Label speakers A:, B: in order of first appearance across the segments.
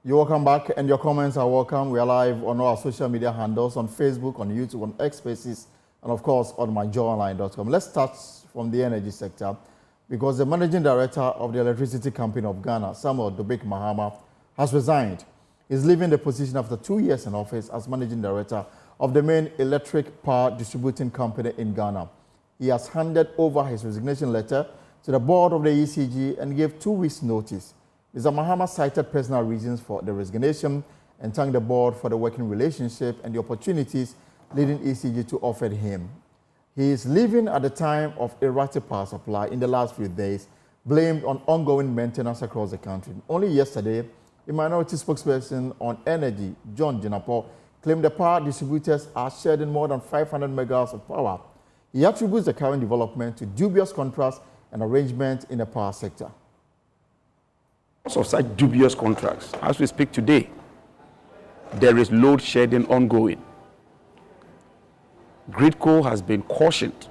A: You're welcome back, and your comments are welcome. We are live on our social media handles, on Facebook, on YouTube, on X Spaces, and of course on myjoyonline.com. Let's start from the energy sector, because the managing director of the Electricity Company of Ghana, Samuel Dobik Mahama, has resigned. He's leaving the position after 2 years in office as managing director of the main electric power distributing company in Ghana. He has handed over his resignation letter to the board of the ECG and gave 2 weeks' notice. Mr. Mahama cited personal reasons for the resignation and thanked the board for the working relationship and the opportunities leading ECG to offer him. He is leaving at the time of erratic power supply in the last few days, blamed on ongoing maintenance across the country. Only yesterday, the minority spokesperson on energy, John Jinapo, claimed the power distributors are shedding more than 500 megawatts of power. He attributes the current development to dubious contracts and arrangements in the power sector.
B: Because of such dubious contracts, as we speak today, there is load shedding ongoing. Gridco has been cautioned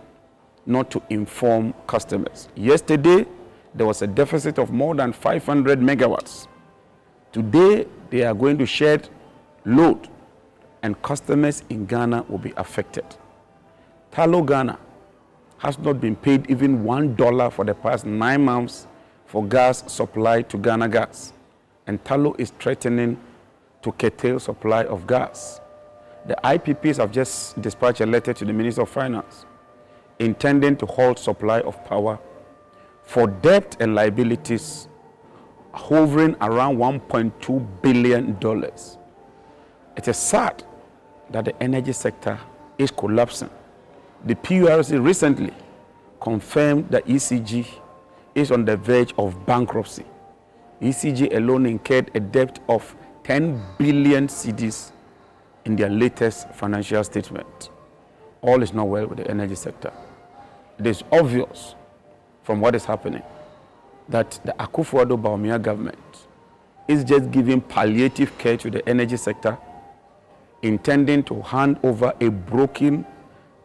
B: not to inform customers. Yesterday, there was a deficit of more than 500 megawatts. Today, they are going to shed load, and customers in Ghana will be affected. Talo Ghana has not been paid even $1 for the past 9 months for gas supply to Ghana Gas, and Talo is threatening to curtail supply of gas. The IPPs have just dispatched a letter to the Minister of Finance intending to halt supply of power for debt and liabilities hovering around $1.2 billion. It is sad that the energy sector is collapsing. The PURC recently confirmed that ECG is on the verge of bankruptcy. ECG alone incurred a debt of 10 billion cedis in their latest financial statement. All is not well with the energy sector. It is obvious from what is happening that the Akufo-Addo government is just giving palliative care to the energy sector, intending to hand over a broken,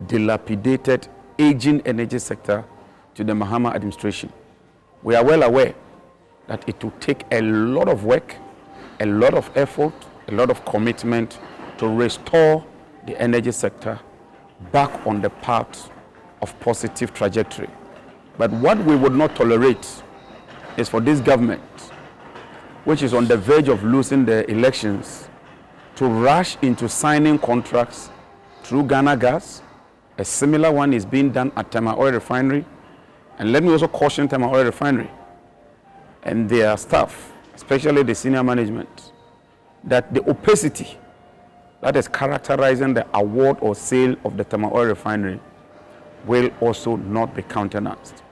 B: dilapidated, aging energy sector to the Mahama administration. We are well aware that it will take a lot of work, a lot of effort, a lot of commitment to restore the energy sector back on the path of positive trajectory. But what we would not tolerate is for this government, which is on the verge of losing the elections, to rush into signing contracts through Ghana Gas. A similar one is being done at Tema Oil Refinery. And let me also caution Tema Oil Refinery and their staff, especially the senior management, that the opacity that is characterizing the award or sale of the Tema Oil Refinery will also not be countenanced.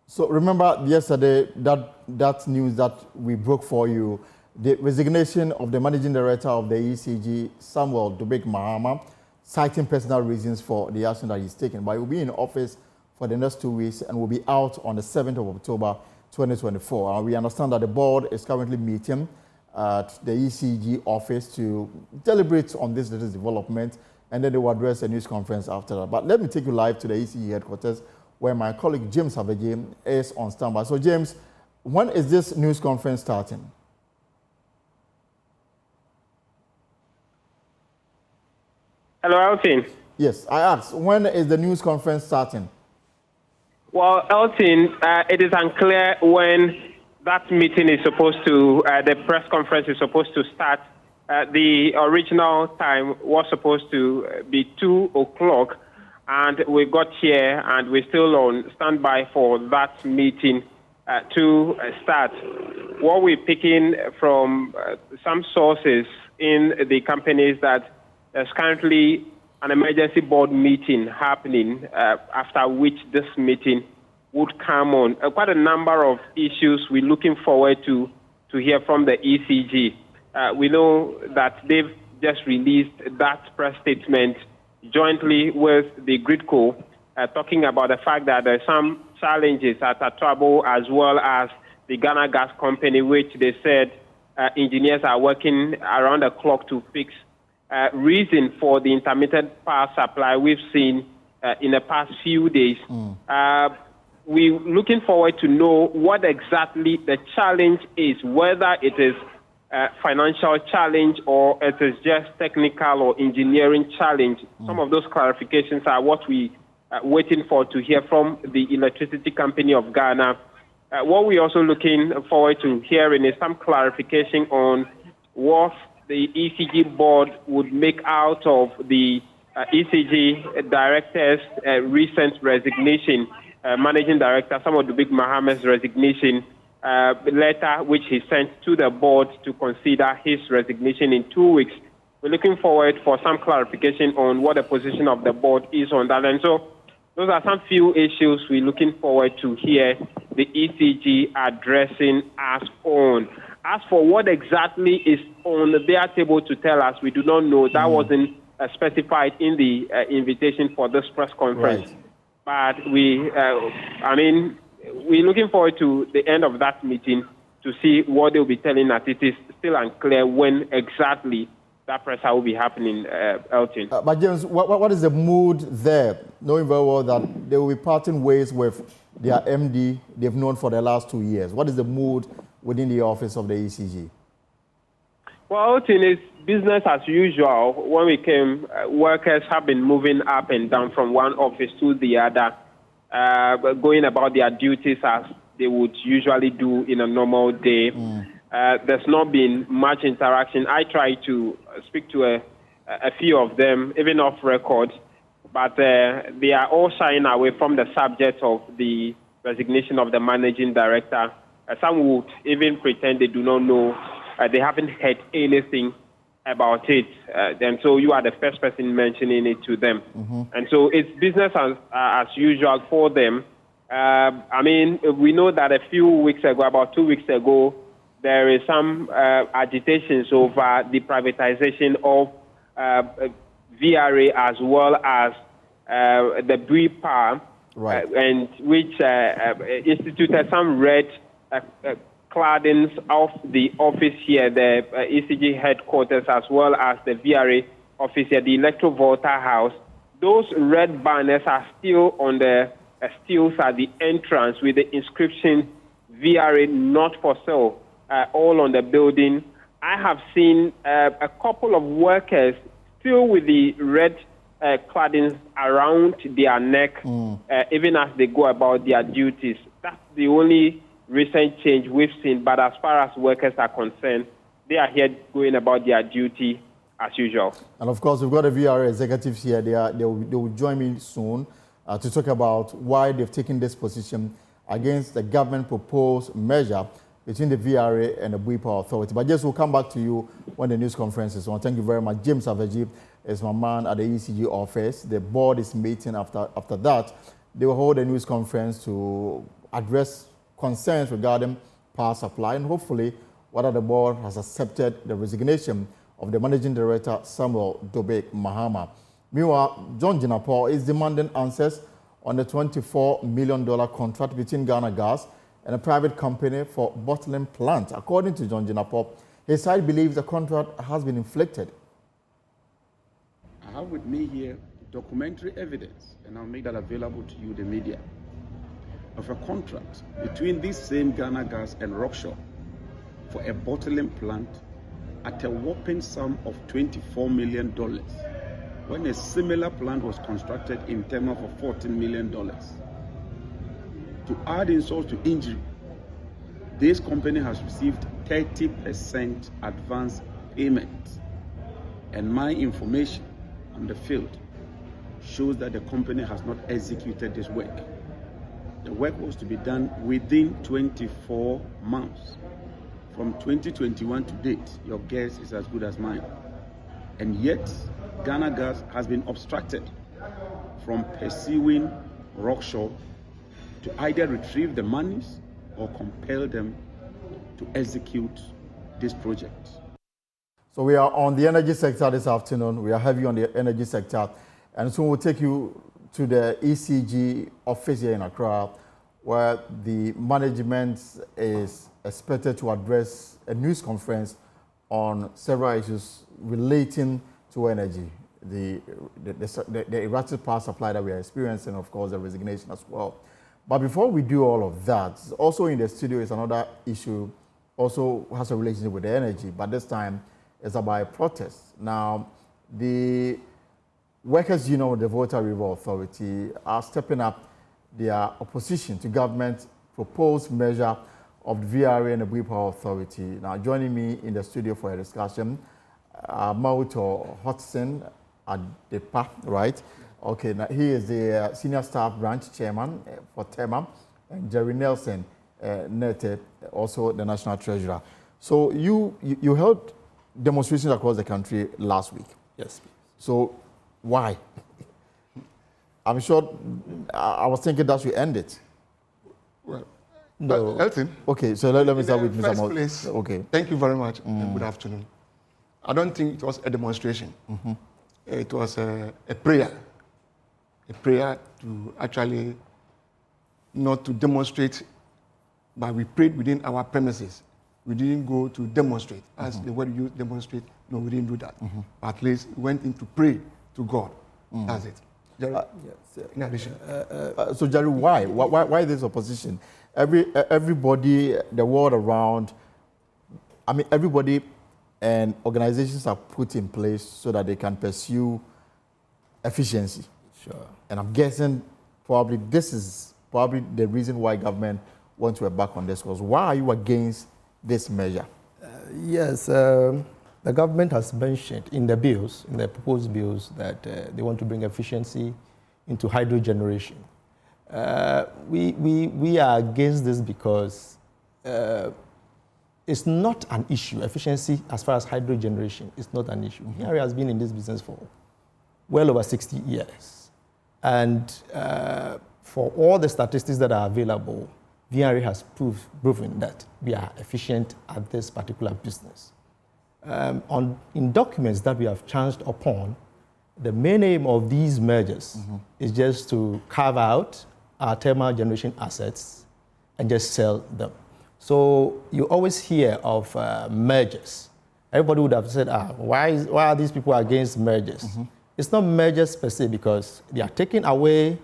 A: So remember yesterday that news that we broke for you, the resignation of the managing director of the ECG, Samuel Dobik Mahama, citing personal reasons for the action that he's taken. But he will be in office for the next 2 weeks and will be out on the 7th of October 2024. We understand that the board is currently meeting at the ECG office to deliberate on this latest development, and then they will address a news conference after that. But let me take you live to the ECG headquarters, where my colleague James Habeje is on standby. So James, when is this news conference starting?
C: Hello, Elton.
A: Yes, I asked, when is the news conference starting?
C: Well, Elton, it is unclear when that meeting is supposed to, the press conference is supposed to start. The original time was supposed to be 2 o'clock, and we got here, and we're still on standby for that meeting to start. What we're picking from some sources in the company is that there's currently an emergency board meeting happening, after which this meeting would come on. Quite a number of issues we're looking forward to hear from the ECG. We know that they've just released that press statement jointly with the Gridco, talking about the fact that there's some challenges at Atwabo as well as the Ghana Gas Company, which they said engineers are working around the clock to fix. Reason for the intermittent power supply we've seen in the past few days. We're looking forward to know what exactly the challenge is, whether it is a financial challenge or it is just technical or engineering challenge. Some of those clarifications are what we are waiting for to hear from the Electricity Company of Ghana. What we're also looking forward to hearing is some clarification on what the ECG board would make out of the ECG director's recent resignation, managing director, some of the big Mohammed's resignation letter, which he sent to the board to consider his resignation in 2 weeks. We're looking forward for some clarification on what the position of the board is on that. And so those are some few issues we're looking forward to hear the ECG addressing us on. As for what exactly is on their table to tell us, we do not know. That wasn't specified in the invitation for this press conference.
A: Right.
C: But we're looking forward to the end of that meeting to see what they'll be telling us. It is still unclear when exactly that press will be happening, Elton.
A: But James, what is the mood there, knowing very well that they will be parting ways with their MD they've known for the last 2 years? What is the mood within the office of the ECG?
C: Well, Elton, it's business as usual. When we came, workers have been moving up and down from one office to the other, going about their duties as they would usually do in a normal day. There's not been much interaction. I tried to speak to a few of them, even off record, but they are all shying away from the subject of the resignation of the managing director. Some would even pretend they do not know. They haven't heard anything about it. And so you are the first person mentioning it to them. And so it's business as usual for them. We know that a few weeks ago, about 2 weeks ago, there is some agitations over the privatization of VRA as well as the Bui power, and which instituted some red claddings of the office here, the ECG headquarters, as well as the VRA office here, the Electrovolta house. Those red banners are still on the stills at the entrance with the inscription VRA not for sale, all on the building. I have seen a couple of workers still with the red claddings around their neck, even as they go about their duties. That's the only recent change we've seen, but as far as workers are concerned, they are here going about their duty as usual.
A: And of course, we've got the VRA executives here. They will join me soon to talk about why they've taken this position against the government-proposed measure between the VRA and the Bui Power Authority. But just we'll come back to you when the news conference is on. Thank you very much. James Aveji is my man at the ECG office. The board is meeting after that. They will hold a news conference to address concerns regarding power supply, and hopefully whether the board has accepted the resignation of the managing director, Samuel Dobe Mahama. Meanwhile, John Jinapor is demanding answers on the $24 million contract between Ghana Gas and a private company for bottling plant. According to John Jinapor, his side believes the contract has been inflicted.
B: I have with me here documentary evidence, and I'll make that available to you, the media, of a contract between this same Ghana Gas and Rockshore for a bottling plant at a whopping sum of $24 million, when a similar plant was constructed in terms of $14 million. To add insult to injury, this company has received 30% advance payment, and my information on the field shows that the company has not executed this work. The work was to be done within 24 months. From 2021 to date, your guess is as good as mine. And yet, Ghana Gas has been obstructed from pursuing Rockshore to either retrieve the monies or compel them to execute this project.
A: So we are on the energy sector this afternoon. We are heavy on the energy sector. And soon we'll take you to the ECG office here in Accra, where the management is expected to address a news conference on several issues relating to energy. the erratic power supply that we are experiencing, of course, the resignation as well. But before we do all of that, also in the studio is another issue, also has a relationship with the energy, but this time it's about a protest. Now, the Workers' Union of the Volta River Authority are stepping up their opposition to government proposed measure of the VRA and Bui Power Authority. Now, joining me in the studio for a discussion, Mauto Hodgson Adepa, right? Okay, now he is the Senior Staff Branch Chairman for TEMA, and Jerry Nelson Nete, also the National Treasurer. So you held demonstrations across the country last week.
D: Yes.
A: So why? I'm sure I was thinking that should end it.
E: Well,
D: no.
E: Elton.
A: Okay, so let me start with Mr.
E: First
A: Mauto.
E: place,
A: okay.
E: Thank you very much and good afternoon. I don't think it was a demonstration. It was a prayer. A prayer to actually not to demonstrate, but we prayed within our premises. We didn't go to demonstrate. As the word you demonstrate, no, we didn't do that. But at least we went in to pray to God. That's it. Jerry, in addition.
A: So, Jerry, why this opposition? Everybody, the world around, I mean, everybody and organizations are put in place so that they can pursue efficiency.
D: Sure.
A: And I'm guessing probably this is probably the reason why government wants to embark on this. Was why are you against this measure?
D: Yes, the government has mentioned in the bills, in the proposed bills, that they want to bring efficiency into hydro generation. We are against this because it's not an issue. Efficiency as far as hydro generation is not an issue. VRA has been in this business for well over 60 years. And for all the statistics that are available, VRA has proven that we are efficient at this particular business. In documents that we have chanced upon, the main aim of these mergers is just to carve out our thermal generation assets and just sell them. So you always hear of mergers. Everybody would have said, why are these people against mergers? It's not mergers per se because they are taking away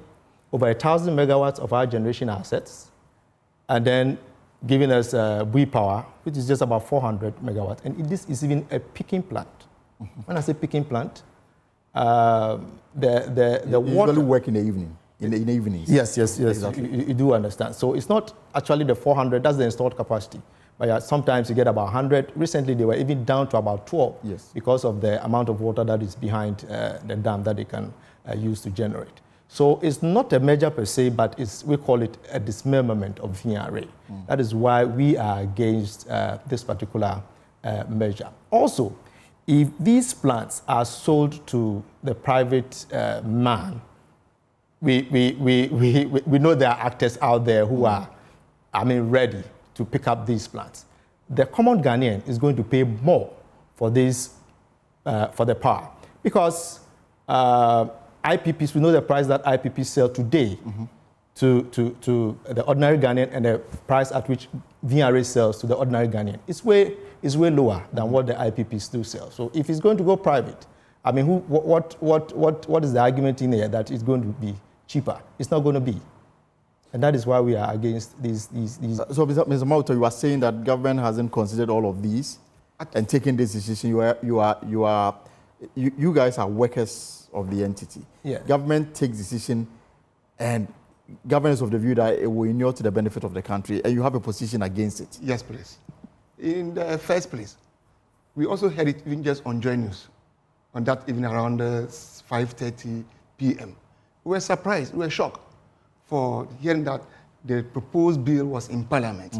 D: over 1,000 megawatts of our generation assets and then giving us Bui power, which is just about 400 megawatts. And this is even a peaking plant. When I say peaking plant, the water...
A: usually work in the evening, in the evenings.
D: Yes.
A: Exactly.
D: You do understand. So it's not actually the 400, that's the installed capacity. But sometimes you get about 100. Recently, they were even down to about 12 because of the amount of water that is behind the dam that they can use to generate. So it's not a measure per se, but we call it a dismemberment of VRA. That is why we are against this particular measure. Also, if these plants are sold to the private man, we know there are actors out there who are, ready to pick up these plants. The common Ghanaian is going to pay more for this, for the power, because IPPs, we know the price that IPPs sell today to the ordinary Ghanaian and the price at which VRA sells to the ordinary Ghanaian. It's way lower than what the IPPs do sell. So if it's going to go private, what is the argument in here that it's going to be cheaper? It's not going to be. And that is why we are against these.
A: So, Mr. Mauto, you are saying that government hasn't considered all of these and taken this decision. You guys are workers of the entity.
D: Yeah.
A: Government takes decision, and government is of the view that it will inure to the benefit of the country, and you have a position against it.
E: Yes, please. In the first place, we also heard it even just on Joy News, on that evening around 5:30 p.m. We were surprised, we were shocked for hearing that the proposed bill was in Parliament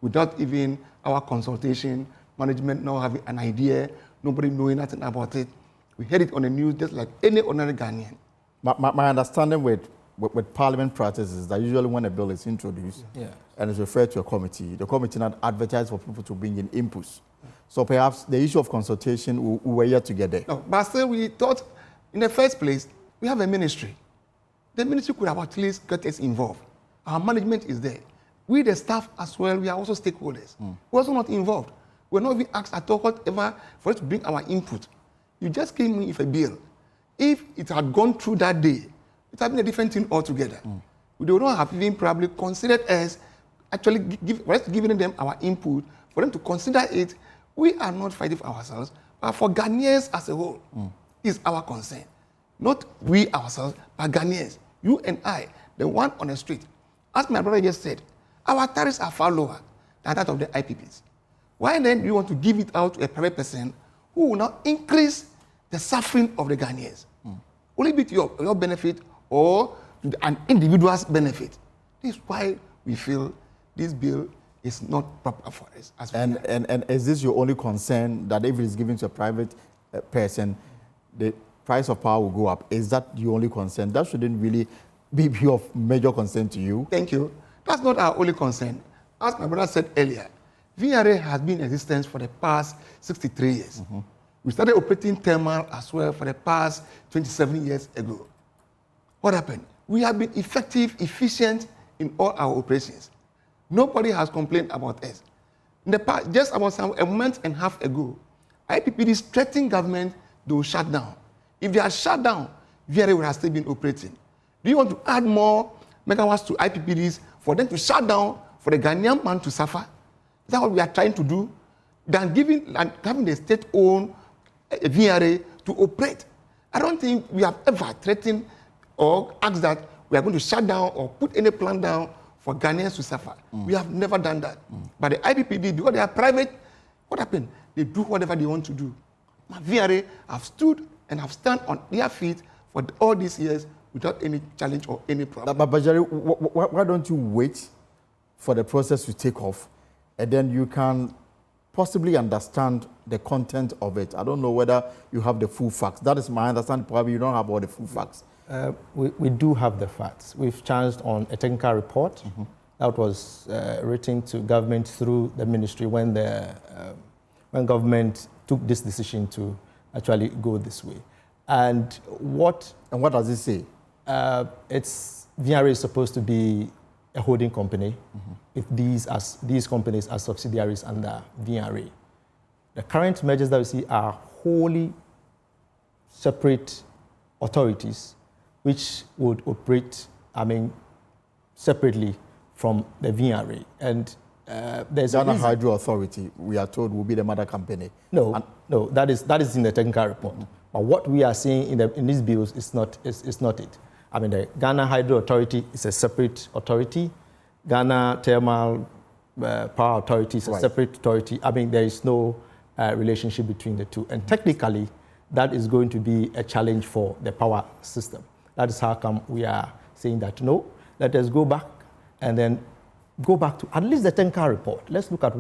E: without even our consultation, management not having an idea, nobody knowing nothing about it. We heard it on the news just like any ordinary Ghanaian.
A: My understanding with Parliament practice is that usually when a bill is introduced and is referred to a committee, the committee not advertise for people to bring in inputs. So perhaps the issue of consultation, we were yet to get there.
E: No, but still we thought, in the first place, we have a ministry. The ministry could have at least got us involved. Our management is there. We, the staff as well, we are also stakeholders. We're also not involved. We're not even asked at all whatever for us to bring our input. You just came in with a bill. If it had gone through that day, it had been a different thing altogether. We would not have even probably considered us actually giving them our input for them to consider it. We are not fighting for ourselves, but for Ghanaians as a whole is our concern. Not we ourselves, but Ghanaians, you and I, the one on the street. As my brother just said, our tariffs are far lower than that of the IPPs. Why then do you want to give it out to a private person who will now increase the suffering of the Ghanaians? Will it be to your benefit or to an individual's benefit? This is why we feel this bill is not proper for us.
A: And is this your only concern, that if it is given to a private person, the price of power will go up? Is that your only concern? That shouldn't really be of major concern to you.
E: Thank you. That's not our only concern. As my brother said earlier, VRA has been in existence for the past 63 years. We started operating thermal as well for the past 27 years ago. What happened? We have been effective, efficient in all our operations. Nobody has complained about us. In the past, just about a month and a half ago, IPPDs threatened government they will shut down. If they are shut down, VRA would have still been operating. Do you want to add more megawatts to IPPDs for them to shut down, for the Ghanaian man to suffer? Is that what we are trying to do? Than having the state-owned VRA to operate. I don't think we have ever threatened or asked that we are going to shut down or put any plan down for Ghanaians to suffer. We have never done that. But the IPPD, because they are private, what happened? They do whatever they want to do. My VRA have stood and have stand on their feet for all these years without any challenge or any problem.
A: But Jerry, why don't you wait for the process to take off, and then you can possibly understand the content of it? I don't know whether you have the full facts. That is my understanding. Probably you don't have all the full facts.
D: We do have the facts. We've charged on a technical report that was written to government through the ministry when government took this decision to actually go this way. And what
A: does it say?
D: It's VRA is supposed to be a holding company with these companies as subsidiaries under VRA. The current measures that we see are wholly separate authorities which would operate, separately from the VRA. And there's
A: Ghana Hydro Authority, we are told, will be the mother company.
D: No, that is in the technical report. But what we are seeing in these bills is not it. The Ghana Hydro Authority is a separate authority. Ghana Thermal Power Authority is a separate authority. There is no relationship between the two. And technically, that is going to be a challenge for the power system. That is how come we are saying that, no, let us go back and then go back to at least the technical report. Let's look at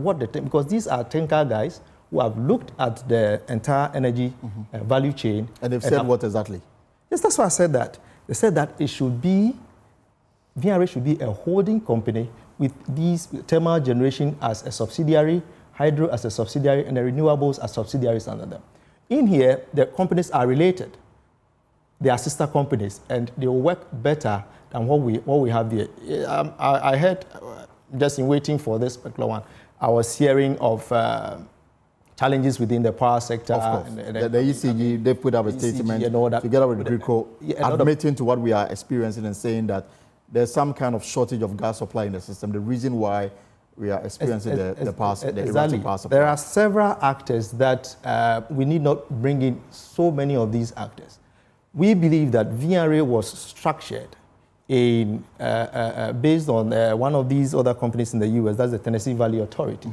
D: because these are technical guys who have looked at the entire energy value chain.
A: And they've said what exactly?
D: Yes, that's why I said that. They said that VRA should be a holding company with these thermal generation as a subsidiary, hydro as a subsidiary, and the renewables as subsidiaries under them. In here, the companies are related. They are sister companies, and they will work better than what we have here. I heard, just in waiting for this particular one, I was hearing of challenges within the power sector.
A: Of course. The ECG, they put up a statement together with GRIDCO, admitting to what we are experiencing and saying that there's some kind of shortage of gas supply in the system. The reason why we are experiencing the erratic power supply.
D: There are several actors that we need not bring in so many of these actors. We believe that VRA was structured based on one of these other companies in the US, that's the Tennessee Valley Authority.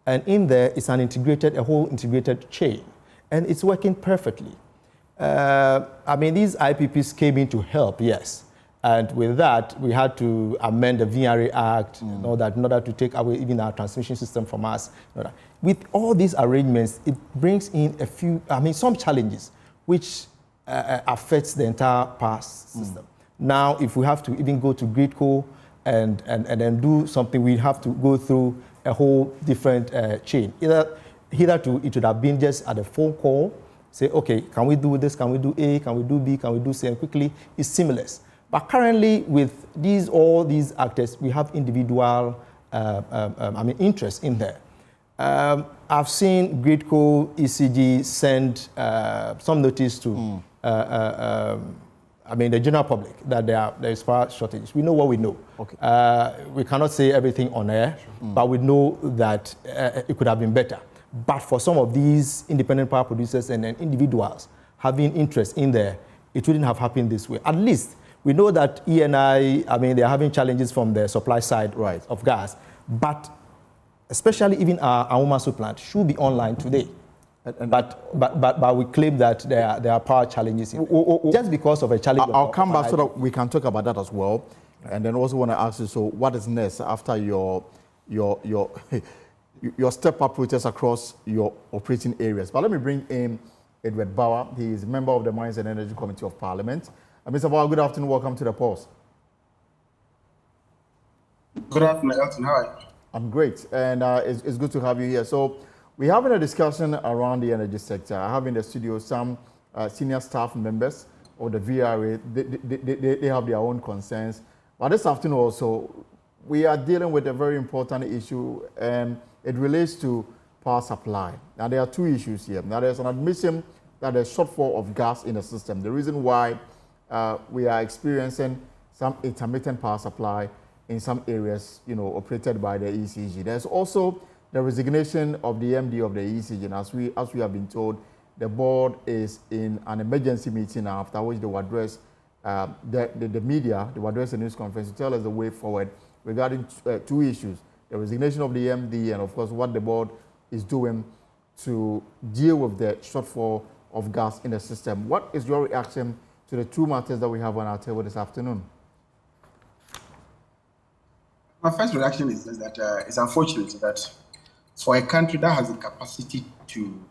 D: And in there, it's a whole integrated chain. And it's working perfectly. These IPPs came in to help, yes. And with that, we had to amend the VRA Act in order to take away even our transmission system from us. With all these arrangements, it brings in some challenges, which affects the entire power system. Now, if we have to even go to GRIDCO and then do something, we have to go through a whole different chain. Hitherto, it would have been just at a phone call, say, okay, can we do this? Can we do A? Can we do B? Can we do C? And quickly, it's seamless. But currently, with all these actors, we have individual interests in there. I've seen GRIDCO, ECG send some notice to the general public that there is power shortages. We know what we know.
A: Okay.
D: We cannot say everything on air, but we know that it could have been better. But for some of these independent power producers and individuals having interest in there, it wouldn't have happened this way. At least we know that ENI, they're having challenges from the supply side of gas, but especially even our Umasu plant should be online today. But we claim that there are power challenges just because of a challenge.
A: I'll come back so that we can talk about that as well. And then also want to ask you, so what is next after your step-up protests across your operating areas? But let me bring in Edward Bauer. He is a member of the Mines and Energy Committee of Parliament. Mr. Bauer, good afternoon. Welcome to the Pulse.
F: Good afternoon, Elton. How are you?
A: I'm great, and it's good to have you here. So we're having a discussion around the energy sector. I have in the studio some senior staff members of the VRA. They have their own concerns. But this afternoon also, we are dealing with a very important issue, and it relates to power supply. Now, there are two issues here. Now, there's an admission that there's shortfall of gas in the system. The reason why we are experiencing some intermittent power supply in some areas, operated by the ECG. There's also the resignation of the MD of the ECG. And as we have been told, the board is in an emergency meeting now, after which they will address the media, they will address a news conference to tell us the way forward regarding two issues: the resignation of the MD and, of course, what the board is doing to deal with the shortfall of gas in the system. What is your reaction to the two matters that we have on our table this afternoon?
F: My first reaction is that it's unfortunate that for a country that has the capacity to,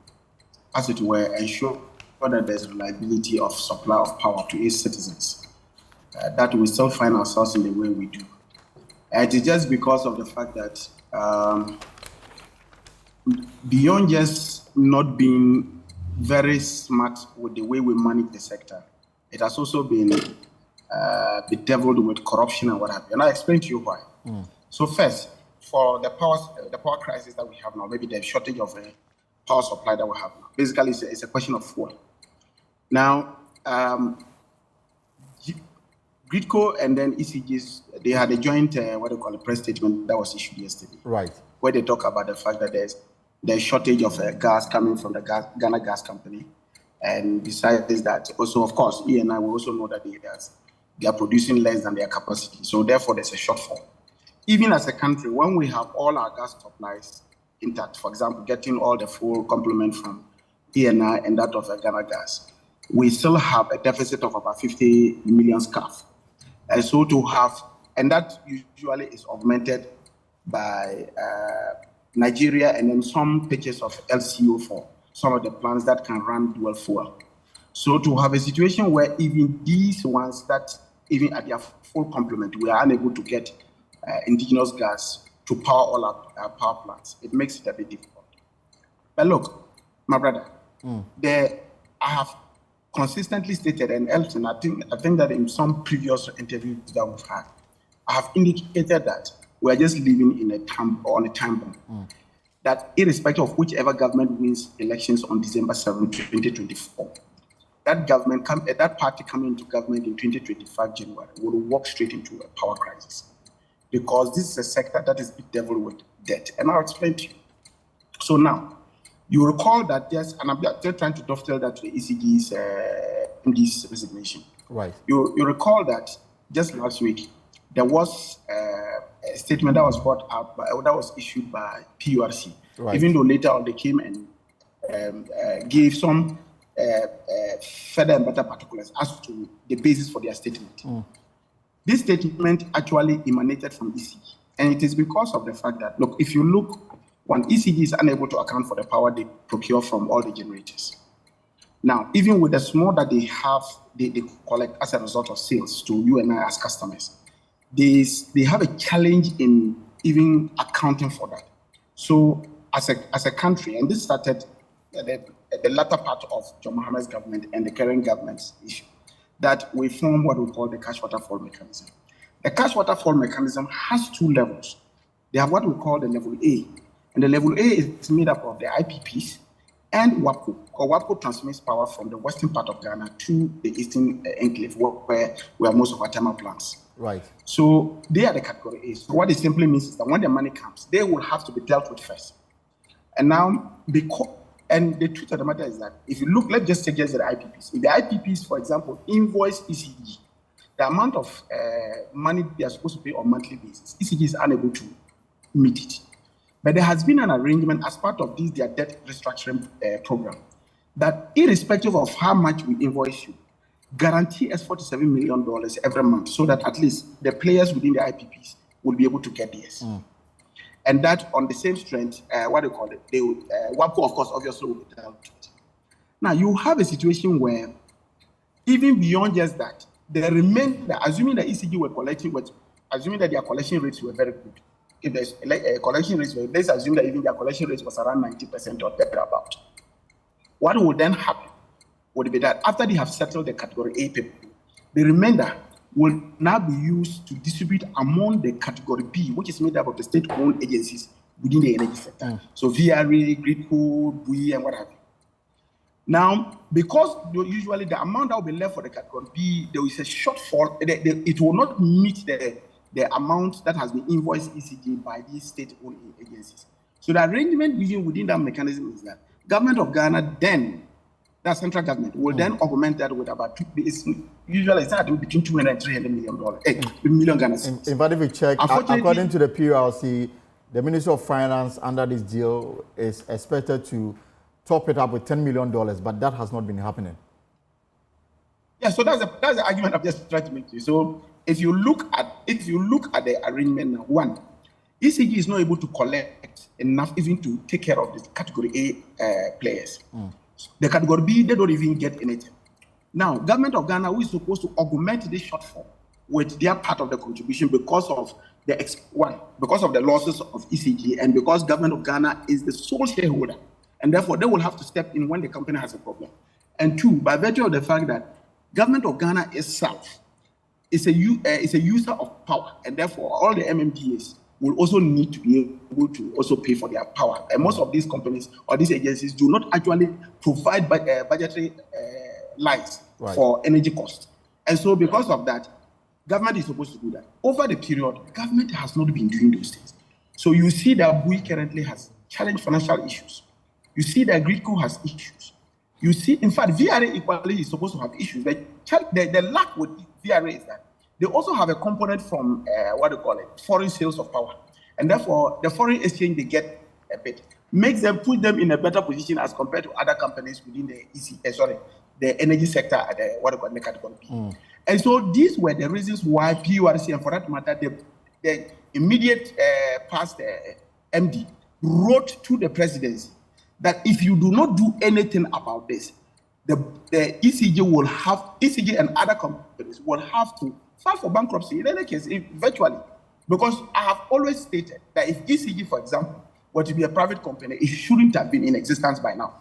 F: as it were, ensure that there's reliability of supply of power to its citizens, that we still find ourselves in the way we do. It is just because of the fact that beyond just not being very smart with the way we manage the sector, it has also been bedeviled with corruption and what have you. And I'll explain to you why. So first, for the power crisis that we have now, maybe the shortage of power supply that we have now, basically it's a question of fuel. Now, Gridco and then ECGs, they had a joint, press statement that was issued yesterday.
A: Right.
F: Where they talk about the fact that there's shortage of gas coming from the Ghana Gas Company. And besides that, also, of course, ENI will also know that they are producing less than their capacity. So therefore, there's a shortfall. Even as a country, when we have all our gas supplies intact, for example, getting all the full complement from ENI and that of Ghana Gas, we still have a deficit of about 50 million scarf. And so and that usually is augmented by Nigeria and then some pitches of LCO for some of the plants that can run dual fuel. So to have a situation where even these ones that even at their full complement, we are unable to get indigenous gas to power all our power plants, it makes it a bit difficult. But look, my brother, I have consistently stated, and Elton, I think that in some previous interviews that we've had, I have indicated that we're just living in on a time bomb. That irrespective of whichever government wins elections on December 7, 2024, that party coming into government in 2025 January will walk straight into a power crisis, because this is a sector that is bedeviled with debt. And I'll explain to you. So now, you recall that and I'm just trying to dovetail that to the ECG's MD's resignation.
A: Right.
F: You recall that just last week, there was a statement that was brought up, that was issued by PURC, right. Even though later on they came and gave some further and better particulars as to the basis for their statement. This statement actually emanated from ECG. And it is because of the fact that, look, if you look, when ECG is unable to account for the power they procure from all the generators. Now, even with the small that they have, they collect as a result of sales to you and I as customers, they have a challenge in even accounting for that. So as a country, and this started the latter part of John Mohammed's government and the current government's issue, that we form what we call the cash waterfall mechanism. The cash waterfall mechanism has two levels. They have what we call the level A. And the level A is made up of the IPPs and WAPCO, or WAPCO transmits power from the western part of Ghana to the eastern enclave, where most of our thermal plants.
A: Right.
F: So they are the category A. So what it simply means is that when the money comes, they will have to be dealt with first. And now, and the truth of the matter is that if you look, let's just suggest the IPPs. If the IPPs, for example, invoice ECG, the amount of money they are supposed to pay on monthly basis, ECG is unable to meet it. But there has been an arrangement as part of this, their debt restructuring program, that irrespective of how much we invoice you, guarantee us $47 million every month so that at least the players within the IPPs will be able to get theirs. And that on the same strength, they would, WAPCO, of course, obviously will be dealt with. Now, you have a situation where even beyond just that, the remainder, assuming the ECG were collecting, assuming that their collection rates were very good, if there's a collection rate, let's assume that even their collection rate was around 90% or thereabout. What would then happen would be that after they have settled the category A people, the remainder will now be used to distribute among the category B, which is made up of the state-owned agencies within the energy sector. So VRA, Bui, and what have you. Now, because usually the amount that will be left for the category B, there is a shortfall. It will not meet the amount that has been invoiced ECG by these state-owned agencies. So the arrangement usually within that mechanism is that government of Ghana then, that central government, will then augment that with about usually it's between $200 and $300 million Ghana cedis.
A: In fact, if we check, according to the PRC, the Ministry of Finance under this deal is expected to top it up with $10 million, but that has not been happening.
F: Yeah, so that's the argument I'm just trying to make to you. So if you look at the arrangement now, one, ECG is not able to collect enough even to take care of the category A players. The category B, they don't even get anything. Now, government of Ghana, who is supposed to augment this shortfall with their part of the contribution because of the losses of ECG, and because government of Ghana is the sole shareholder, and therefore they will have to step in when the company has a problem. And two, by virtue of the fact that government of Ghana itself is a user of power, and therefore all the MMDAs will also need to be able to also pay for their power. And most of these companies or these agencies do not actually provide budgetary lines for energy costs. And so because of that, government is supposed to do that. Over the period, government has not been doing those things. So you see that Bui currently has challenged financial issues. You see that GridCo has issues. You see, in fact, VRA equally is supposed to have issues. The lack with VRA is that they also have a component from foreign sales of power, and therefore the foreign exchange they get a bit put them in a better position as compared to other companies within the energy sector at the category B. And so these were the reasons why PURC, and for that matter, the immediate past MD wrote to the presidency that if you do not do anything about this, the ECG and other companies will have to file for bankruptcy in any case, virtually. Because I have always stated that if ECG, for example, were to be a private company, it shouldn't have been in existence by now.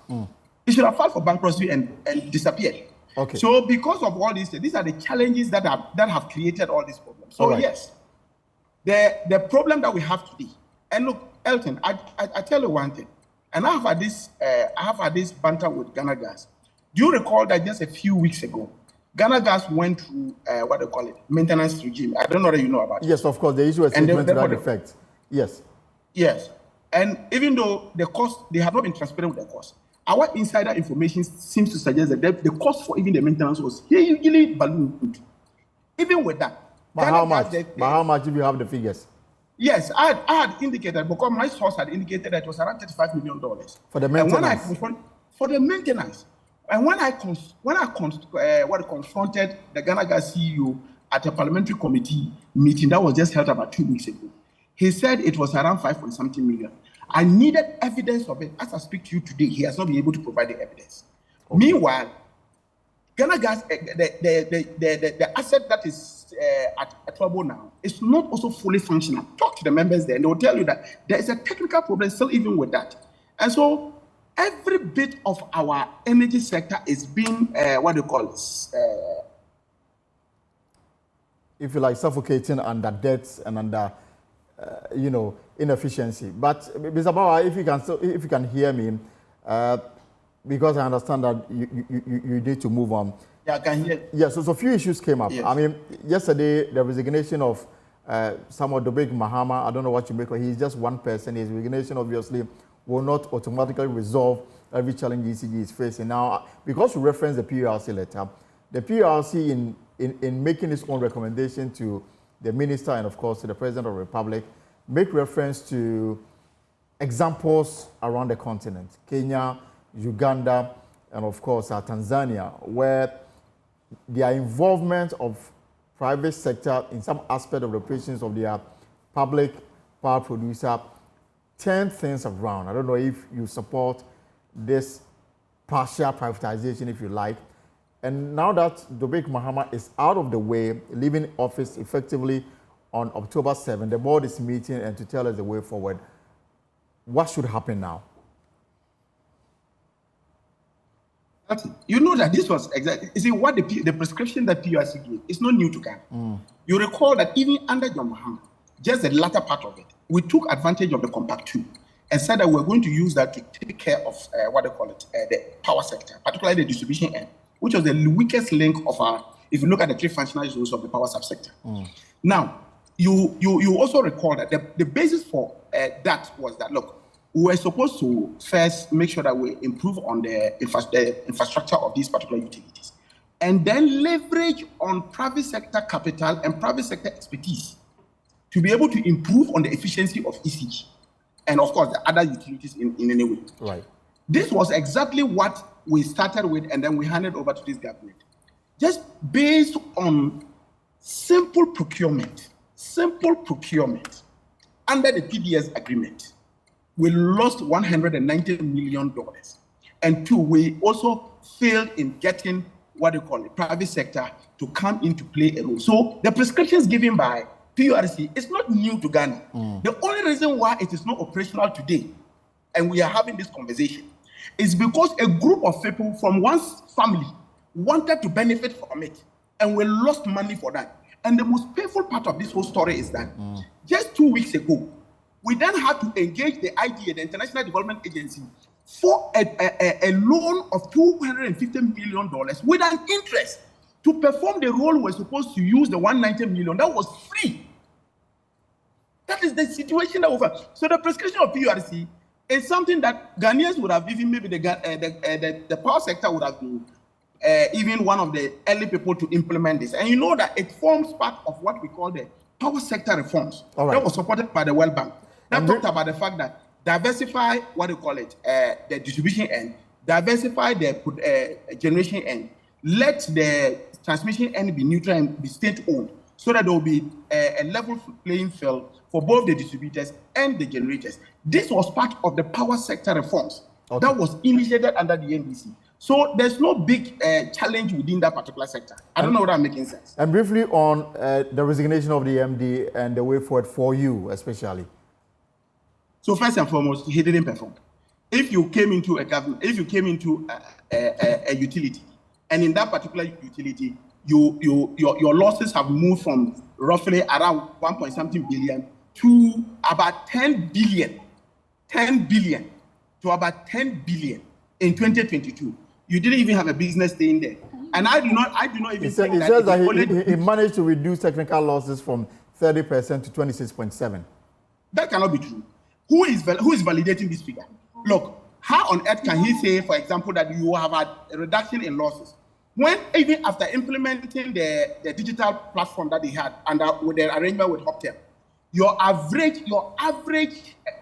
F: It should have filed for bankruptcy and disappeared.
A: Okay.
F: So because of all these are the challenges that have created all these problems. So yes, the problem that we have today, and look, Elton, I tell you one thing, and I have had this banter with Ghana Gas. Do you recall that just a few weeks ago, Ghana Gas went through maintenance regime? I don't know that you know about it.
A: Yes, of course, the issue is statement to that effect. Yes.
F: Yes. And even though the cost, they have not been transparent with the cost, our insider information seems to suggest that the cost for even the maintenance was hugely ballooned. Even with that.
A: But how much? How much if you have the figures?
F: Yes, I had indicated, because my source had indicated that it was around $35 million.
A: For the maintenance?
F: For the maintenance. And when I confronted the Ghana Gas CEO at a parliamentary committee meeting that was just held about 2 weeks ago, he said it was around 5.something million. I needed evidence of it. As I speak to you today, he has not been able to provide the evidence. Okay. Meanwhile, Ghana Gas, the asset that is at trouble now is not also fully functional. Talk to the members there, and they will tell you that there is a technical problem still even with that. And so every bit of our energy sector is being,
A: if you like, suffocating under debts and under, inefficiency. But Mr. Bauer, if you can hear me, because I understand that you need to move on.
F: Yeah, I can hear.
A: Yeah, so a few issues came up.
F: Yes.
A: I mean, yesterday, the resignation of Samuel Dobek Mahama, I don't know what you make of. He's just one person. His resignation, obviously, will not automatically resolve every challenge ECG is facing. Now, because you referenced the PRC letter, the PRC, in making its own recommendation to the minister and, of course, to the President of the Republic, make reference to examples around the continent, Kenya, Uganda, and, of course, Tanzania, where their involvement of private sector in some aspect of the operations of their public power producer turn things around. I don't know if you support this partial privatization, if you like. And now that Dobek Mahama is out of the way, leaving office effectively on October 7, the board is meeting and to tell us the way forward. What should happen now?
F: You know that this was exactly, you see, what the prescription that PRC gave is not new to Ghana. You recall that even under John Mahama, just the latter part of it, we took advantage of the Compact 2 and said that we're going to use that to take care of the power sector, particularly the distribution end, which was the weakest link of our, if you look at the three functional zones of the power subsector. Now, you also recall that the basis for that was that, look, we were supposed to first make sure that we improve on the infrastructure of these particular utilities, and then leverage on private sector capital and private sector expertise to be able to improve on the efficiency of ECG and, of course, the other utilities in any way.
A: Right.
F: This was exactly what we started with, and then we handed over to this government. Just based on simple procurement under the PDS agreement, we lost $190 million. And two, we also failed in getting private sector to come in to play a role. So the prescriptions given by PRC is not new to Ghana. The only reason why it is not operational today, and we are having this conversation, is because a group of people from one family wanted to benefit from it, and we lost money for that. And the most painful part of this whole story is that just 2 weeks ago, we then had to engage the IDA, the International Development Agency, for a loan of $250 million with an interest to perform the role we're supposed to use, the $190 million. That was free. That is the situation that we have. So the prescription of PRC is something that Ghanaians would have even, maybe the power sector would have been even one of the early people to implement this. And you know that it forms part of what we call the power sector reforms. That was supported by the World Bank. That talked about the fact that diversify, the distribution end, diversify the generation end, let the transmission end be neutral and be state-owned, so that there will be a level playing field for both the distributors and the generators. This was part of the power sector reforms that was initiated under the NDC. So there's no big challenge within that particular sector. I don't know whether I'm making sense.
A: And briefly on the resignation of the MD and the way forward for you, especially.
F: So first and foremost, he didn't perform. If you came into a government, if you came into a utility, and in that particular utility, your losses have moved from roughly around 1.something billion to about 10 billion to about 10 billion in 2022. You didn't even have a business staying there. And I do not even think
A: that... He says that he managed to reduce technical losses from 30% to 26.7%.
F: That cannot be true. Who is validating this figure? Look, how on earth can he say, for example, that you have had a reduction in losses, when even after implementing the digital platform that he had and with the arrangement with Hoptel, your average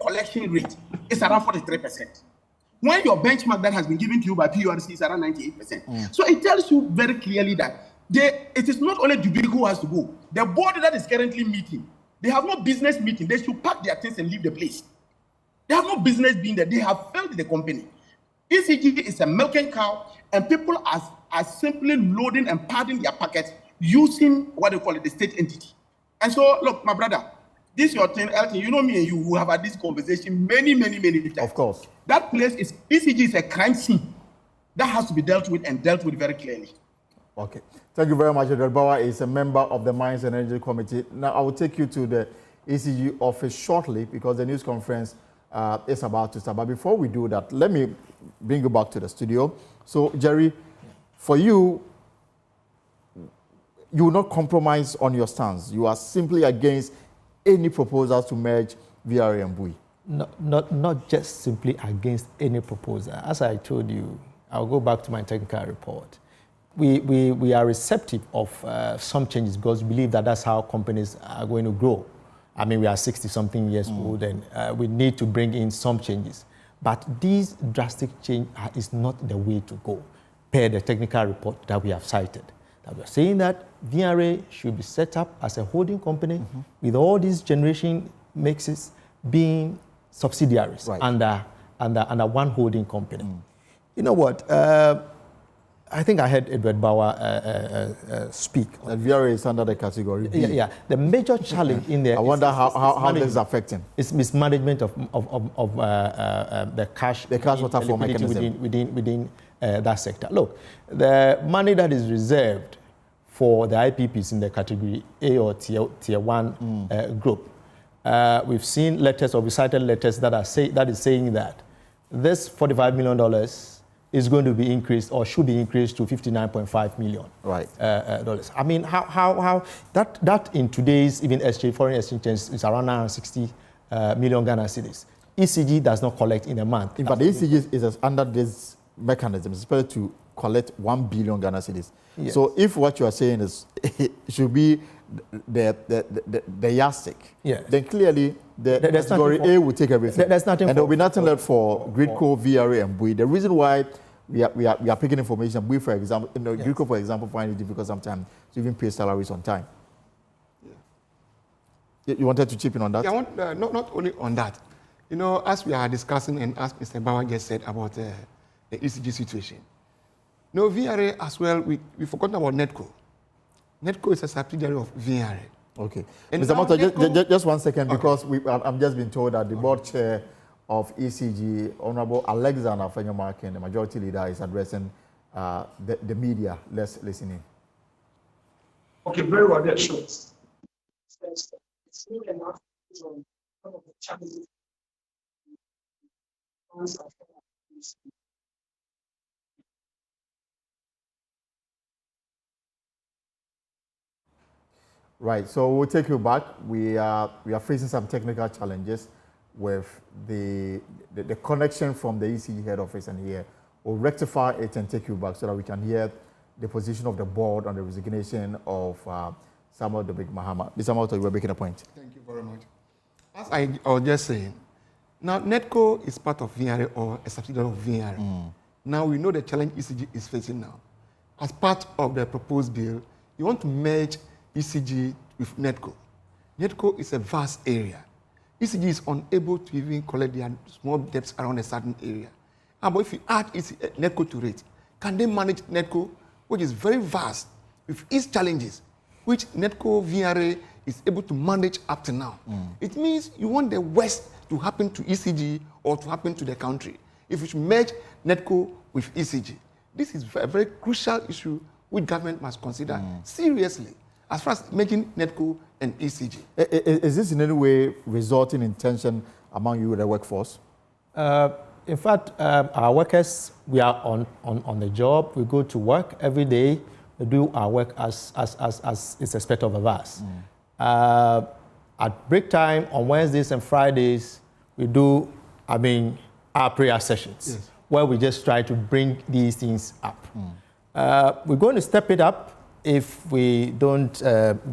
F: collection rate is around 43%. When your benchmark that has been given to you by PRC is around 98%. So it tells you very clearly that it is not only Dubik who has to go. The board that is currently meeting, they have no business meeting. They should pack their things and leave the place. They have no business being there. They have failed the company. ECG is a milking cow, and people are simply loading and padding their pockets using the state entity. And so, look, my brother, this is your thing, Elton. You know me and you who have had this conversation many times.
A: Of course.
F: That place ECG is a crime scene that has to be dealt with and dealt with very clearly.
A: Okay. Thank you very much. Edward Bauer is a member of the Mines and Energy Committee. Now, I will take you to the ECG office shortly because the news conference is about to start. But before we do that, let me bring you back to the studio. So, Jerry, for you, you will not compromise on your stance. You are simply against any proposals to merge VRA and Bui.
D: Not just simply against any proposal. As I told you, I'll go back to my technical report. We are receptive of some changes because we believe that that's how companies are going to grow. I mean, we are 60-something years old, and we need to bring in some changes. But this drastic change is not the way to go, per the technical report that we have cited. That we are saying that VRA should be set up as a holding company with all these generation mixes being subsidiaries under one holding company. You know what? I think I heard Edward Bauer speak.
A: That VRA is under the category B.
D: Yeah. The major challenge in there.
A: I wonder how this is affecting.
D: It's mismanagement of the cash.
A: The cash waterfall mechanism
D: within that sector. Look, the money that is reserved for the IPPs in the category A or tier 1 group. We've seen letters or recited letters that is saying that this $45 million is going to be increased or should be increased to $59.5 million. Dollars. I mean, how that in today's even foreign exchange is around 960 million Ghana cedis. ECG does not collect in a month.
A: In fact, the ECG is under this mechanism. It's supposed to collect 1 billion Ghana cedis. Yes. So if what you are saying is it should be the yardstick, then clearly the category A will take everything.
D: There's nothing,
A: and there will be nothing left for Gridco, VRA, and Bui. The reason why we are picking information, Bui, for example, Gridco, for example, find it difficult sometimes to even pay salaries on time. You wanted to chip in on that?
E: Yeah, I want, not only on that. You know, as we are discussing and as Mr. Bauer just said about the ECG situation. No, VRA as well, we've forgotten about NETCO. NETCO is a subsidiary of VRA.
A: Okay. And Mr. Moto, just 1 second, because I'm just been told that the board chair of ECG, Honorable Alexander Fenyomarkin, the majority leader, is addressing the media. Let's listen in.
G: Okay, very well, that's short. It's not enough on some of the challenges.
A: Right, so we'll take you back. We are facing some technical challenges with the connection from the ECG head office and here. We'll rectify it and take you back so that we can hear the position of the board on the resignation of Samuel Dobik Mahama. Mr. Moto, you were making a point.
E: Thank you very much. As I was just saying, now NETCO is part of VRA or a subsidiary of VRA. Now we know the challenge ECG is facing now. As part of the proposed bill, you want to merge ECG with NETCO. NETCO is a vast area. ECG is unable to even collect their small debts around a certain area. But if you add NETCO to it, can they manage NETCO, which is very vast, with its challenges, which NETCO VRA is able to manage up to now? It means you want the worst to happen to ECG or to happen to the country. If you should merge NETCO with ECG, this is a very crucial issue which government must consider seriously as far as making NETCO and ECG.
A: Is this in any way resulting in tension among you, the workforce?
D: In fact, our workers, we are on the job. We go to work every day. We do our work as is expected of us. At break time on Wednesdays and Fridays, we do, our prayer sessions, where we just try to bring these things up. We're going to step it up if we don't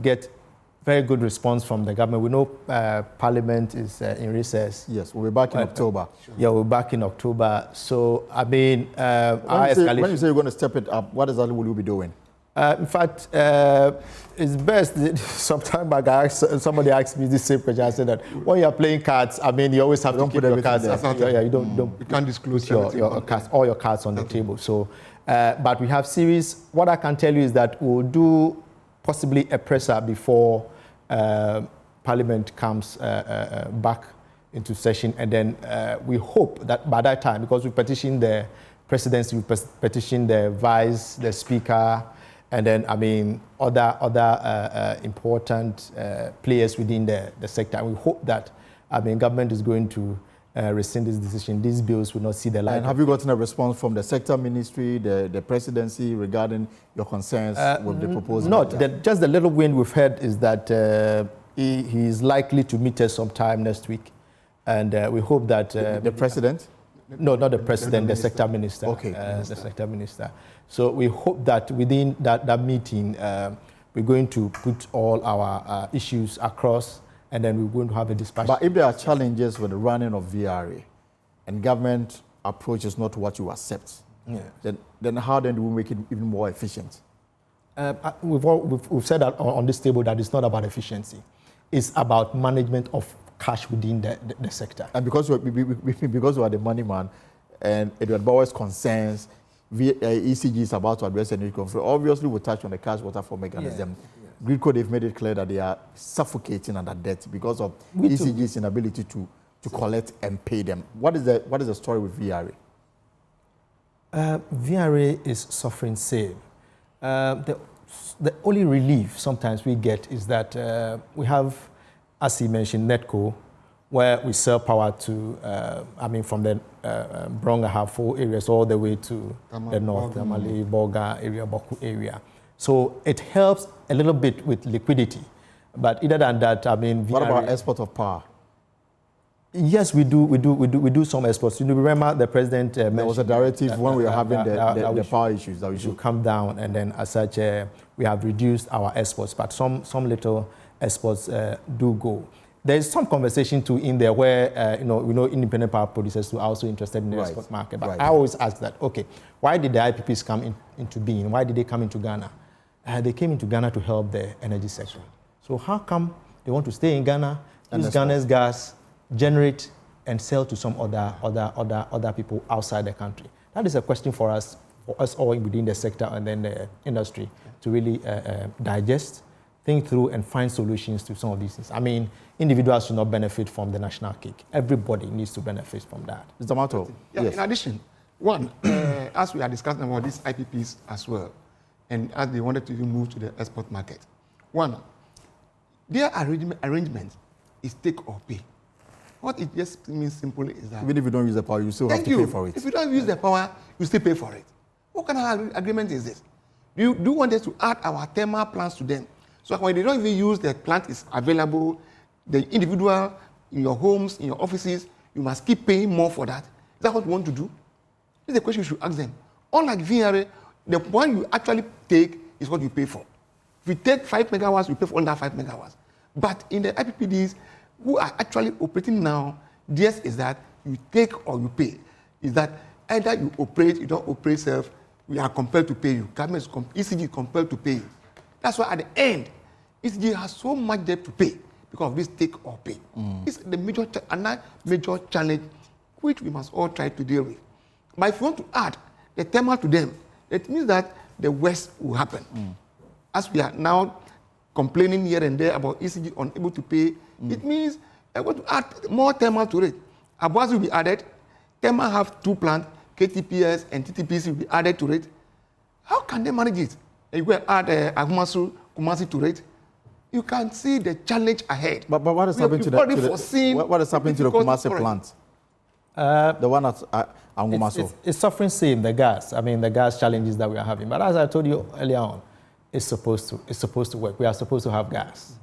D: get very good response from the government. We know Parliament is in recess.
A: Yes, we'll be back in October.
D: Yeah, we're back in October. So,
A: when you say you're going to step it up, what exactly will you be doing?
D: In fact, it's best. Sometime back, somebody asked me this same question. I said that when you're playing cards, you always have to keep your cards. You don't.
E: You can't disclose
D: your cards, all your cards on the table. So, but we have series. What I can tell you is that we'll do possibly a presser before Parliament comes back into session, and then we hope that by that time, because we petition the presidency, we petition the vice, the speaker, and then other important players within the sector. And we hope that government is going to rescind this decision, these bills will not see the light.
A: And have you gotten a response from the sector ministry, the presidency regarding your concerns with the proposal?
D: Not. Just the little wind we've heard is that he is likely to meet us sometime next week. And we hope that...
A: the president?
D: No, not the president, the sector minister.
A: Okay.
D: The sector minister. So we hope that within that meeting, we're going to put all our issues across, and then we're going to have a dispatch.
A: But if there are challenges with the running of VRA and government approach is not what you accept, then how then do we make it even more efficient?
D: We've said that on this table that it's not about efficiency. It's about management of cash within the sector.
A: And because you are the money man, and Edward Bauer's concerns, ECG is about to address any conflict. Obviously, we'll touch on the cash waterfall mechanism. Gridco, they've made it clear that they are suffocating under debt because of ECG's inability to collect and pay them. What is the story with VRA?
D: VRA is suffering same. The only relief sometimes we get is that we have, as he mentioned, NETCO, where we sell power to, from the Bronga-Hafo areas all the way to the north, the Tamale, Boga area, Boku area. So it helps a little bit with liquidity. But other than that, VRA,
A: what about export of power?
D: Yes, we do some exports. You remember the president
A: there was a directive when we were having the power issues that we should
D: come down, and then as such, we have reduced our exports, but some little exports do go. There is some conversation too in there where we know independent power producers are also interested in the export market. But I always ask that, okay, why did the IPPs come into being? Why did they come into Ghana? They came into Ghana to help the energy sector. So how come they want to stay in Ghana, use Ghana's gas, generate and sell to some other people outside the country? That is a question for us all within the sector and then the industry to really digest, think through and find solutions to some of these things. Individuals should not benefit from the national cake. Everybody needs to benefit from that.
A: Mr. Mato.
E: Yes. In addition, one, as we are discussing about these IPPs as well, and as they wanted to move to the export market, one, their arrangement is take or pay. What it just means simply is that...
A: Even if you don't use the power, you still have to pay for it.
E: If you don't use the power, you still pay for it. What kind of agreement is this? Do you want us to add our thermal plants to them? So when they don't even use the plant is available, the individual in your homes, in your offices, you must keep paying more for that. Is that what you want to do? This is the question you should ask them. Unlike VRA, the one you actually take is what you pay for. If you take 5 megawatts, you pay for under 5 megawatts. But in the IPPDs, who are actually operating now, theirs is that you take or you pay. Is that either you operate, you don't operate self, we are compelled to pay you. Government ECG is compelled to pay you. That's why at the end, ECG has so much debt to pay because of this take or pay. It's the another major challenge which we must all try to deal with. But if you want to add the thermal to them, it means that the worst will happen. As we are now complaining here and there about ECG unable to pay, it means they're going to add more thermal to it. Abuas will be added. Thermal have 2 plants, KTPS and TTPC will be added to it. How can they manage it? And you will add Kumasi to it. You can see the challenge ahead.
A: But what is happening to the Kumasi plant? The one at Angumaso.
D: It's suffering same, the gas. The gas challenges that we are having. But as I told you earlier on, it's supposed to work. We are supposed to have gas.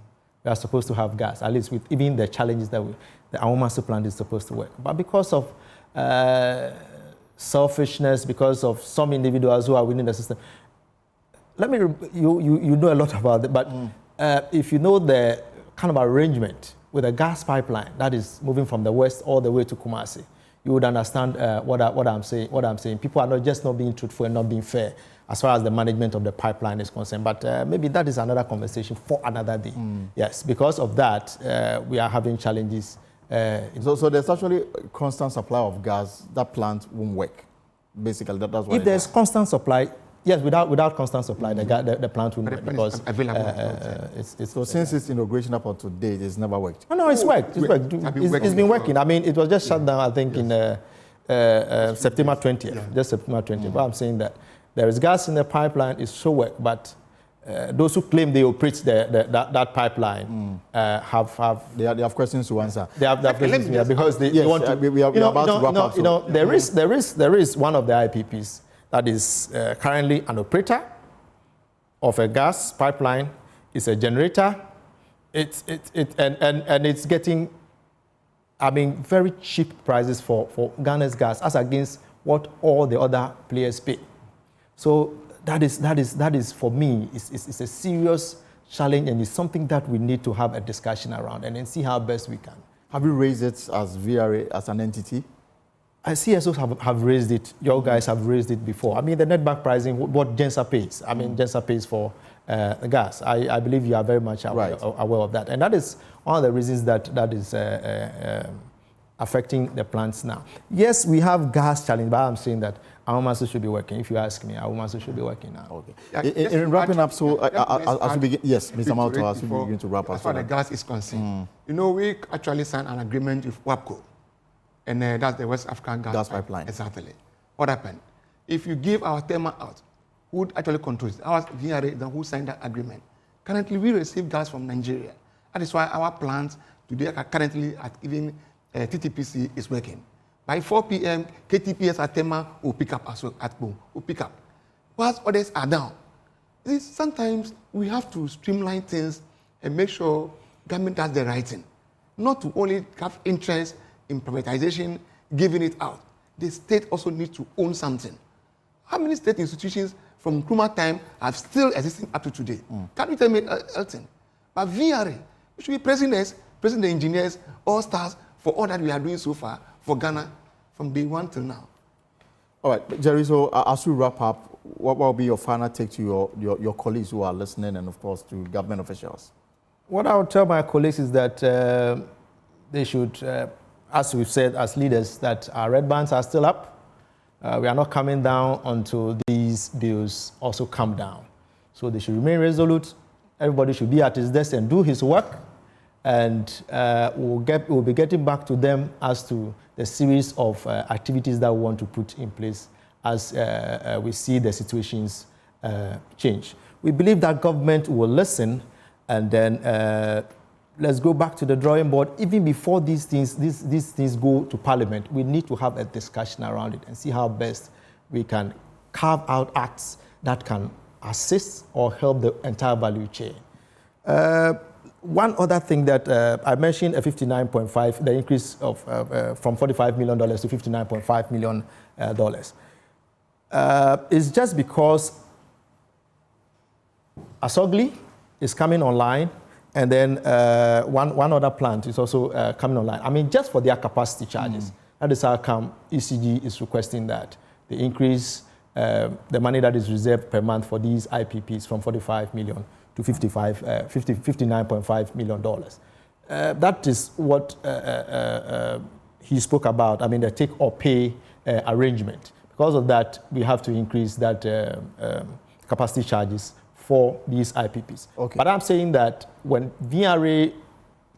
D: We are supposed to have gas, at least with even the challenges that the Angumaso plant is supposed to work. But because of selfishness, because of some individuals who are within the system, you know a lot about it, but if you know the kind of arrangement with a gas pipeline that is moving from the west all the way to Kumasi, you would understand what I'm saying. People are not being truthful and not being fair as far as the management of the pipeline is concerned. But maybe that is another conversation for another day. Yes, because of that, we are having challenges.
A: So there's actually a constant supply of gas. That plant won't work. Basically, that's why.
D: If there's constant supply, yes, without constant supply, the plant won't work because
A: so since its inauguration up until date, it's never worked.
D: Oh, no, it's worked. It's been working. It was just shut down, I think, in September 20th. Just September 20th. But I'm saying that there is gas in the pipeline. It should work, but those who claim they operate that pipeline
A: They have questions to answer.
D: They have questions to answer because they want to.
A: We are about to wrap up.
D: There is one of the IPPs that is currently an operator of a gas pipeline. It's a generator. And it's getting, I mean, very cheap prices for Ghana's gas as against what all the other players pay. So that is for me, it's a serious challenge, and it's something that we need to have a discussion around and then see how best we can.
A: Have you raised it as VRA, as an entity?
D: CSOs have raised it. Your guys have raised it before. I mean, the netback pricing, what GENSA pays. I mean, GENSA pays for the gas. I believe you are very much aware of that. And that is one of the reasons that is affecting the plants now. Yes, we have gas challenge, but I'm saying that Awomaso should be working. If you ask me, Awomaso should be working now.
A: Okay. In wrapping up, so as we begin, yes, Mr. Malto, as we begin to wrap up.
E: As far as the gas is concerned, you know, we actually signed an agreement with WAPCO, and that's the West African gas
A: pipeline.
E: Exactly. What happened? If you give our thermal out, who actually controls it? Our VRA, who signed that agreement. Currently, we receive gas from Nigeria. That is why our plants today are currently at even TTPC is working. By 4 p.m., KTPS at Tema will pick up as well at Bui, will pick up. Whilst others are down. Sometimes we have to streamline things and make sure government does the right thing. Not to only have interest in privatization, giving it out. The state also needs to own something. How many state institutions from Nkrumah time are still existing up to today? Can you tell me, Elton? But VRA, we should be praising the engineers, all stars, for all that we are doing so far for Ghana from day one till now.
A: All right, Jerry, so as we wrap up, what will be your final take to your colleagues who are listening and, of course, to government officials?
D: What I would tell my colleagues is that they should, as we've said as leaders, that our red bands are still up. We are not coming down until these bills also come down. So they should remain resolute. Everybody should be at his desk and do his work. And we'll be getting back to them as to the series of activities that we want to put in place as we see the situations change. We believe that government will listen, and then let's go back to the drawing board. Even before these things go to Parliament, we need to have a discussion around it and see how best we can carve out acts that can assist or help the entire value chain. One other thing that I mentioned, a 59.5, the increase of from $45 million to $59.5 million, is just because Asogli is coming online, and then one other plant is also coming online. I mean, just for their capacity charges. That is how come ECG is requesting that they increase the money that is reserved per month for these IPPs from 45 million to $59.5 million. That is what he spoke about. I mean, the take or pay arrangement. Because of that, we have to increase that capacity charges for these IPPs.
A: Okay.
D: But I'm saying that when VRA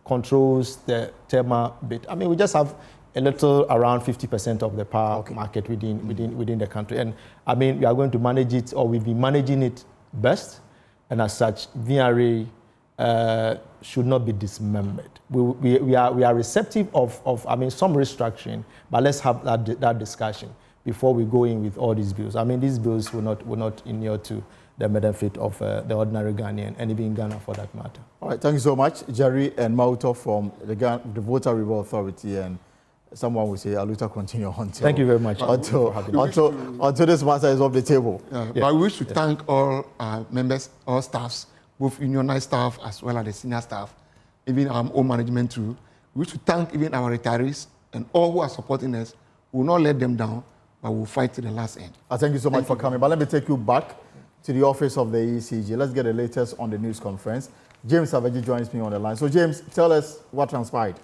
D: controls the thermal bit, I mean, we just have a little around 50% of the power market within the country. And I mean, we are going to manage it, or we'll be managing it best. And as such, VRA should not be dismembered. We are receptive of I mean, some restructuring, but let's have that discussion before we go in with all these bills. I mean, these bills will not inure to the benefit of the ordinary Ghanaian, and even Ghana for that matter.
A: All right, thank you so much, Jerry and Mauto from the Voter Review Authority, and someone will say, Aluta continue until...
D: Thank you very much.
A: Until this matter is off the table.
E: But we wish to thank all our members, all staffs, both unionized staff as well as the senior staff, even our own management too. We wish to thank even our retirees and all who are supporting us. We will not let them down, but we'll fight to the last end.
A: Thank you so much for coming. But let me take you back to the office of the ECG. Let's get the latest on the news conference. James Savaji joins me on the line. So James, tell us what transpired.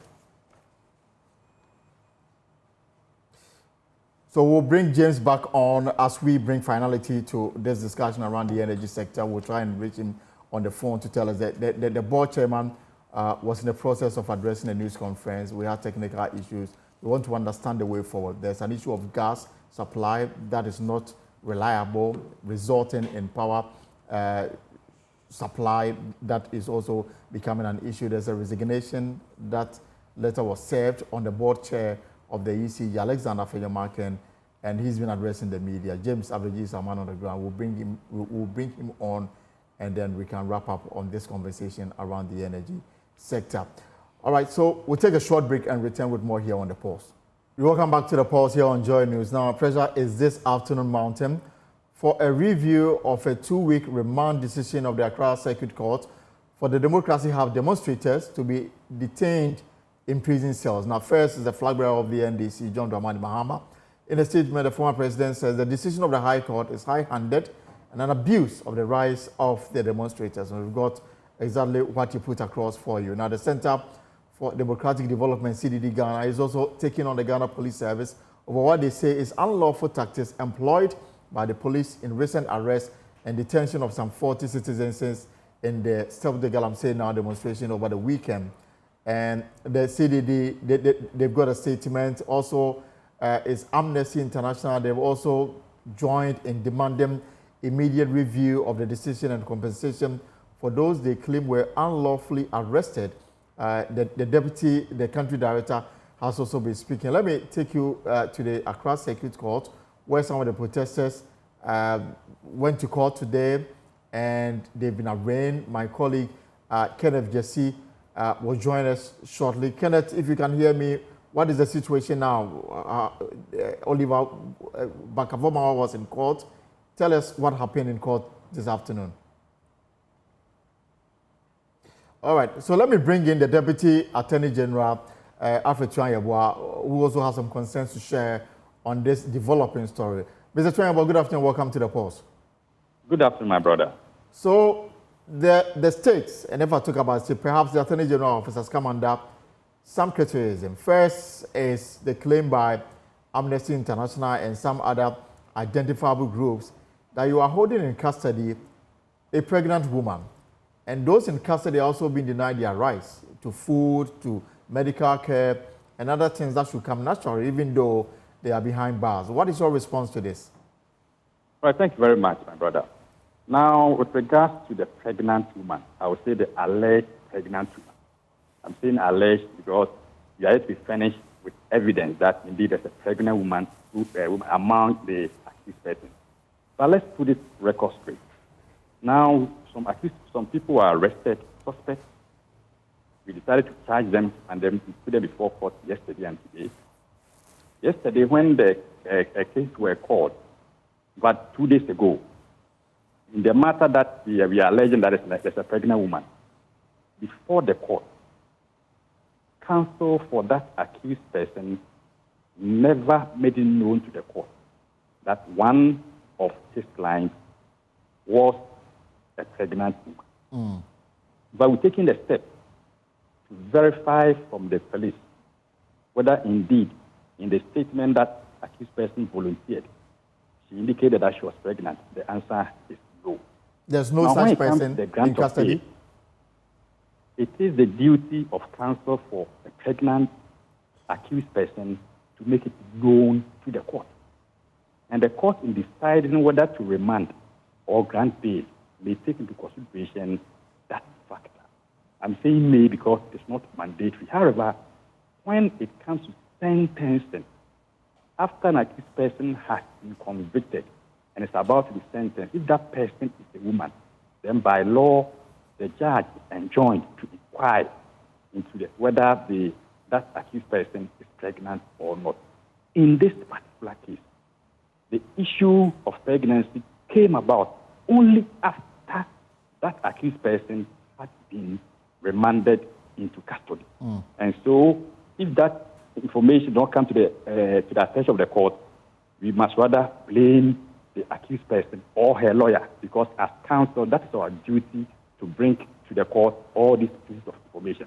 A: So we'll bring James back on as we bring finality to this discussion around the energy sector. We'll try and reach him on the phone to tell us that the board chairman was in the process of addressing a news conference. We had technical issues. We want to understand the way forward. There's an issue of gas supply that is not reliable, resulting in power supply that is also becoming an issue. There's a resignation. That letter was served on the board chair of the ECG, Alexander Fenyamaken, and he's been addressing the media. James Abreji is a man on the ground. We'll bring him on, and then we can wrap up on this conversation around the energy sector. All right, so we'll take a short break and return with more here on The Pulse. Welcome back to The Pulse here on Joy News. Now, our pressure is this afternoon mountain for a review of a 2-week remand decision of the Accra Circuit Court for the Democracy Hub demonstrators to be detained in prison cells. Now, first is the flag bearer of the NDC, John Dramani Mahama. In a statement, the former president says the decision of the High Court is high-handed and an abuse of the rights of the demonstrators. And we've got exactly what you put across for you. Now, the Center for Democratic Development, CDD Ghana, is also taking on the Ghana Police Service over what they say is unlawful tactics employed by the police in recent arrest and detention of some 40 citizens in the Stop the Galamsey Now demonstration over the weekend. And the CDD, they've got a statement. Also, is Amnesty International. They've also joined in demanding immediate review of the decision and compensation for those they claim were unlawfully arrested. The country director has also been speaking. Let me take you to the Accra Circuit Court, where some of the protesters went to court today, and they've been arraigned. My colleague Kenneth Jesse will join us shortly. Kenneth, if you can hear me, what is the situation now? Oliver Barker-Vormawor was in court. Tell us what happened in court this afternoon. All right, so let me bring in the Deputy Attorney General, Alfred Twanyeboah, who also has some concerns to share on this developing story. Mr. Twanyeboah, good afternoon. Welcome to The Pulse.
H: Good afternoon, my brother.
A: So the stakes, and if I talk about it, perhaps the Attorney General office has come under some criticism. First is the claim by Amnesty International and some other identifiable groups that you are holding in custody a pregnant woman. And those in custody are also being denied their rights to food, to medical care, and other things that should come naturally, even though they are behind bars. What is your response to this?
H: Well, thank you very much, my brother. Now, with regards to the pregnant woman, I would say the alleged pregnant woman. I'm saying alleged because we are yet to be furnished with evidence that indeed there's a pregnant woman among the accused persons. But let's put it record straight. Now, some people were arrested, suspects. We decided to charge them and then put them before court yesterday and today. Yesterday, when the cases were called, but 2 days ago, in the matter that we are alleging that there's a pregnant woman, before the court, counsel for that accused person never made it known to the court that one of his clients was a pregnant woman. But we're taking the step to verify from the police whether indeed in the statement that accused person volunteered, she indicated that she was pregnant. The answer is no.
A: There's no such person in custody?
H: It is the duty of counsel for a pregnant accused person to make it known to the court. And the court, in deciding whether to remand or grant bail, may take into consideration that factor. I'm saying may because it's not mandatory. However, when it comes to sentencing, after an accused person has been convicted and is about to be sentenced, if that person is a woman, then by law, the judge is enjoined to inquire into whether that accused person is pregnant or not. In this particular case, the issue of pregnancy came about only after that accused person had been remanded into custody. And so, if that information don't come to the attention of the court, we must rather blame the accused person or her lawyer, because as counsel, that is our duty to bring to the court all these pieces of information.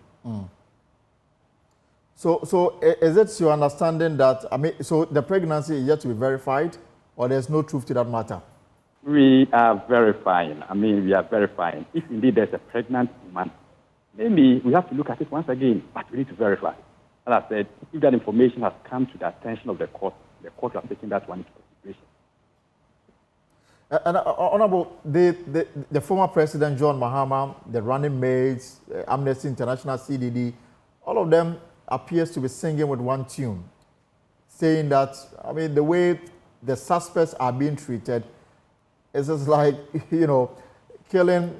A: So is it your understanding that, so the pregnancy is yet to be verified, or there's no truth to that matter?
H: We are verifying. We are verifying. If indeed there's a pregnant woman, maybe we have to look at it once again, but we need to verify. As I said, if that information has come to the attention of the court has taken that one into consideration.
A: And Honorable, the former President John Mahama, the running mates, Amnesty International, CDD, all of them appears to be singing with one tune, saying that, I mean, the way the suspects are being treated is just like, you know, killing,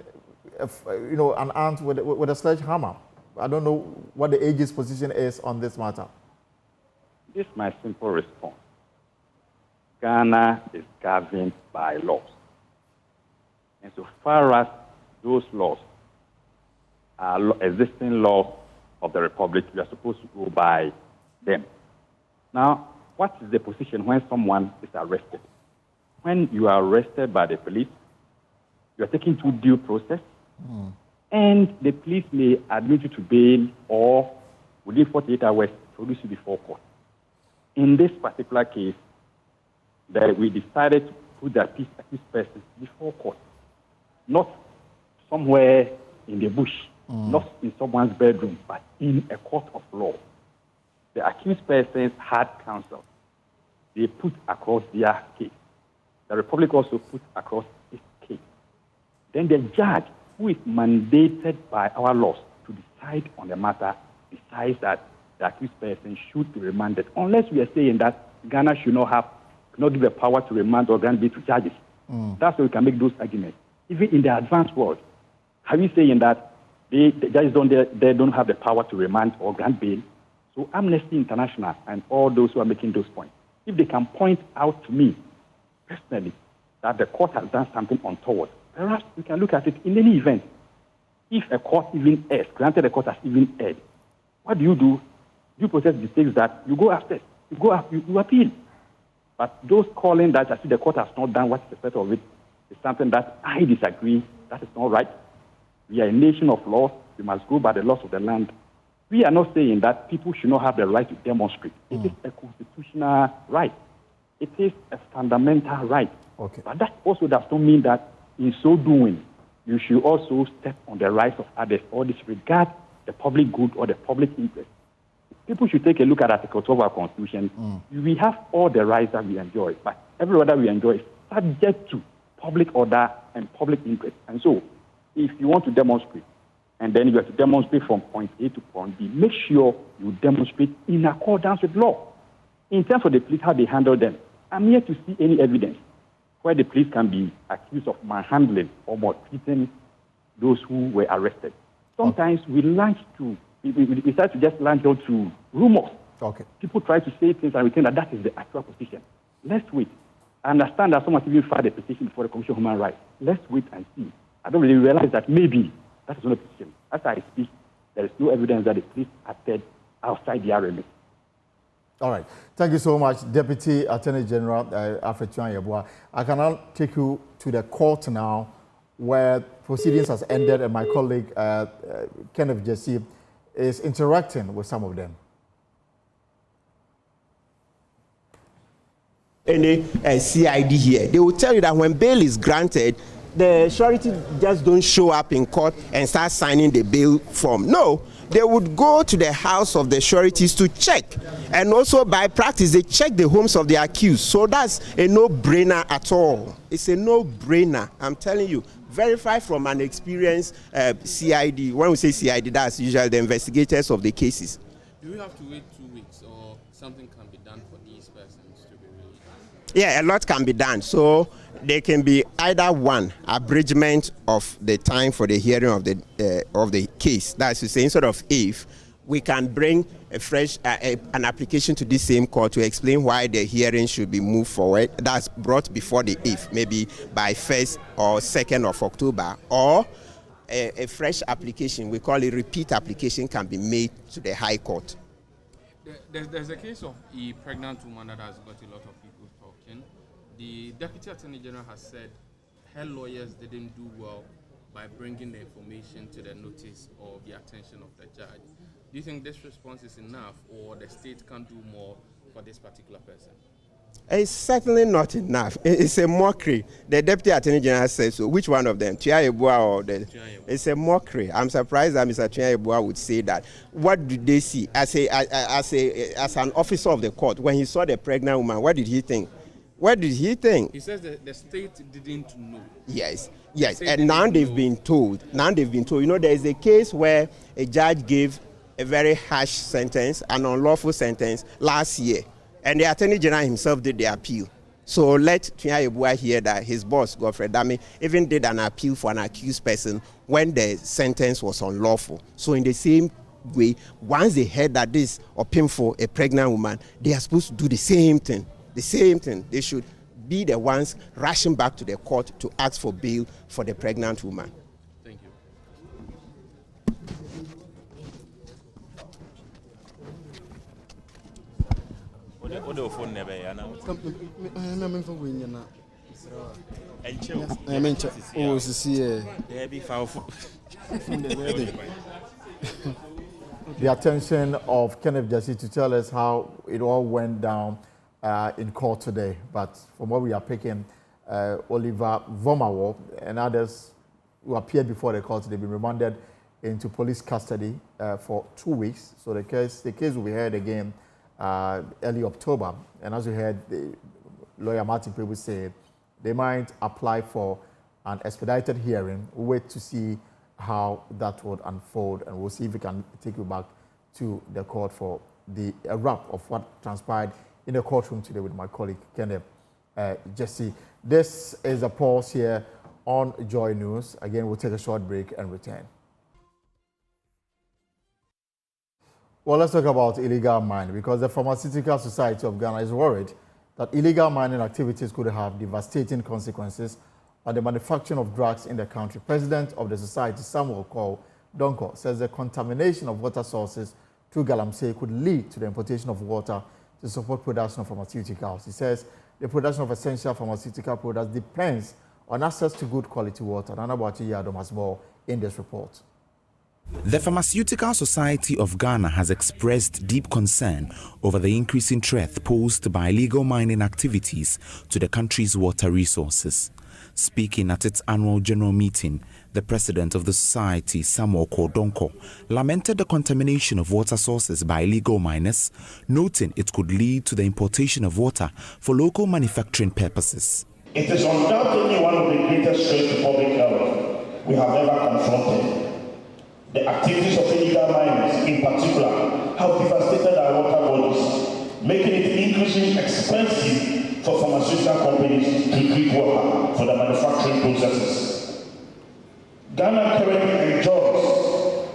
A: you know, an ant with a sledgehammer. I don't know what the AG's position is on this matter.
H: This is my simple response. Ghana is governed by laws. And so far as those laws are existing laws of the Republic, we are supposed to go by them. Now, what is the position when someone is arrested? When you are arrested by the police, you are taken to due process, and the police may admit you to bail or within 48 hours produce you before court. In this particular case, that we decided to put the accused person before court, not somewhere in the bush, not in someone's bedroom, but in a court of law. The accused persons had counsel. They put across their case. The Republic also put across its case. Then the judge, who is mandated by our laws to decide on the matter, decides that the accused person should be remanded, unless we are saying that Ghana should not give the power to remand or grant bail to judges. That's why we can make those arguments. Even in the advanced world, are we saying that the judges don't have the power to remand or grant bail? So Amnesty International and all those who are making those points, if they can point out to me personally that the court has done something untoward, perhaps we can look at it in any event. If a court even errs, granted the court has even erred, what do? Due process dictates that you go after, you appeal. But those calling that as if the court has not done what is expected of it is something that I disagree. That is not right. We are a nation of laws. We must go by the laws of the land. We are not saying that people should not have the right to demonstrate. It is a constitutional right. It is a fundamental right.
A: Okay.
H: But that also does not mean that in so doing, you should also step on the rights of others or disregard the public good or the public interest. People should take a look at Article 12 of our Constitution. We have all the rights that we enjoy, but every right that we enjoy is subject to public order and public interest. And so, if you want to demonstrate, and then you have to demonstrate from point A to point B, make sure you demonstrate in accordance with law. In terms of the police, how they handle them, I'm yet to see any evidence where the police can be accused of manhandling or maltreating those who were arrested. Sometimes we start to just launch out to rumors.
A: Okay.
H: People try to say things and we think that is the actual position. Let's wait. I understand that someone even filed a petition before the Commission on Human Rights. Let's wait and see. I don't really realize that maybe that is not a petition. As I speak, there is no evidence that the police acted outside their remit.
A: All right. Thank you so much, Deputy Attorney General Afetuan Yeboah. I can now take you to the court now, where proceedings has ended, and my colleague Kenneth Jesse is interacting with some of them.
I: Any CID here, they will tell you that when bail is granted, the surety just don't show up in court and start signing the bail form. No, they would go to the house of the sureties to check. And also by practice, they check the homes of the accused. So that's a no-brainer at all. It's a no-brainer, I'm telling you. Verify from an experienced CID. When we say CID, that's usually the investigators of the cases.
J: Do we have to wait 2 weeks, or something can be done for these persons to be released?
I: Yeah, a lot can be done. So there can be either one, abridgment of the time for the hearing of the case. That's to say, instead of if, we can bring a fresh an application to this same court to explain why the hearing should be moved forward. That's brought before the if, maybe by 1st or 2nd of October, or a fresh application, we call it repeat application, can be made to the High Court.
J: There's a case of a pregnant woman that has got a lot of people talking. The Deputy Attorney General has said her lawyers didn't do well by bringing the information to the notice or the attention of the judge. Do you think this response is enough, or the state can do more for this particular person?
I: It's certainly not enough. It's a mockery. The Deputy Attorney General says so. Which one of them? Tia Yeboah or the? It's a mockery. I'm surprised that Mr. Tia Yeboah would say that. What did they see as an officer of the court when he saw the pregnant woman? What did he think? What did he think?
J: He says that the state didn't know.
I: Yes,
J: They
I: and now they've been told. You know, there is a case where a judge gave a very harsh sentence, an unlawful sentence, last year, and the Attorney General himself did the appeal. So let ECG MD hear that his boss, Godfred Dame, even did an appeal for an accused person when the sentence was unlawful. So in the same way, once they heard that this opim for a pregnant woman, they are supposed to do the same thing. The same thing. They should be the ones rushing back to the court to ask for bail for the pregnant woman.
J: Thank you.
A: The attention of Kenneth Jesse to tell us how it all went down in court today. But from what we are picking, Barker-Vormawor and others who appeared before the court, they've been remanded into police custody for 2 weeks. So the case will be heard again early October. And as we heard, the lawyer Martin Prebu said they might apply for an expedited hearing. We'll wait to see how that would unfold, and we'll see if we can take you back to the court for the wrap of what transpired in the courtroom today with my colleague Kenneth Jesse. This is a pause here on Joy News. Again, we'll take a short break and return. Well, let's talk about illegal mining, because the Pharmaceutical Society of Ghana is worried that illegal mining activities could have devastating consequences on the manufacturing of drugs in the country. President of the society, Samuel Donko, says the contamination of water sources through Galamsey could lead to the importation of water to support production of pharmaceuticals. He says the production of essential pharmaceutical products depends on access to good quality water. Nana Boachi Yadom has more in this report.
K: The Pharmaceutical Society of Ghana has expressed deep concern over the increasing threat posed by illegal mining activities to the country's water resources. Speaking at its annual general meeting, the president of the society, Samuel Donko, lamented the contamination of water sources by illegal miners, noting it could lead to the importation of water for local manufacturing purposes.
L: It is undoubtedly one of the greatest threats to public health we have ever confronted. The activities of illegal miners, in particular, have devastated our water bodies, making it increasingly expensive for pharmaceutical companies to treat water for the manufacturing processes. Ghana currently enjoys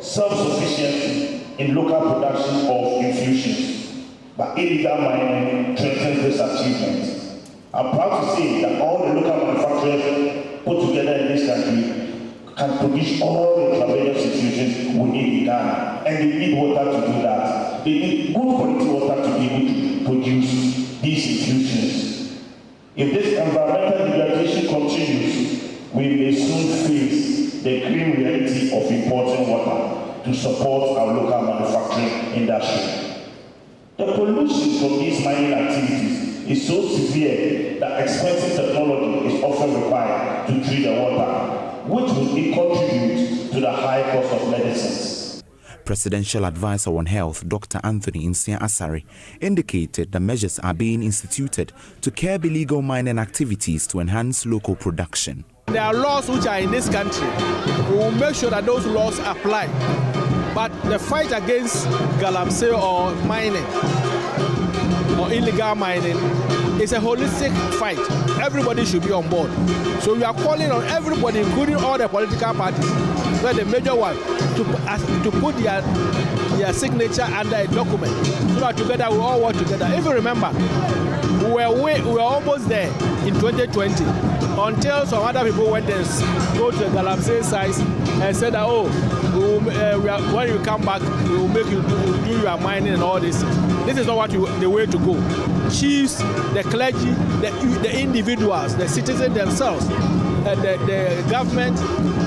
L: self-sufficiency in local production of infusions, but illegal mining threatens this achievement. I'm proud to say that all the local manufacturers put together in this country can produce all the intravenous infusions we need in Ghana, and they need water to do that. They need good quality water to be able to produce these infusions. If this environmental degradation continues, we may soon face the grim reality of importing water to support our local manufacturing industry. The pollution from these mining activities is so severe that expensive technology is often required to treat the water, which will contribute to the high cost of medicines.
K: Presidential Advisor on Health, Dr. Anthony Insia Asari, indicated that measures are being instituted to curb illegal mining activities to enhance local production.
M: There are laws which are in this country. We will make sure that those laws apply. But the fight against Galamsey or mining or illegal mining is a holistic fight. Everybody should be on board. So we are calling on everybody, including all the political parties, where the major one, to put their signature under a document so that together we all work together. If you remember, we were almost there in 2020 until some other people went and go to the Galamsey site and said that, when you come back, we will make you do your mining and all this. This is not the way to go. Chiefs, the clergy, the individuals, the citizens themselves, the government,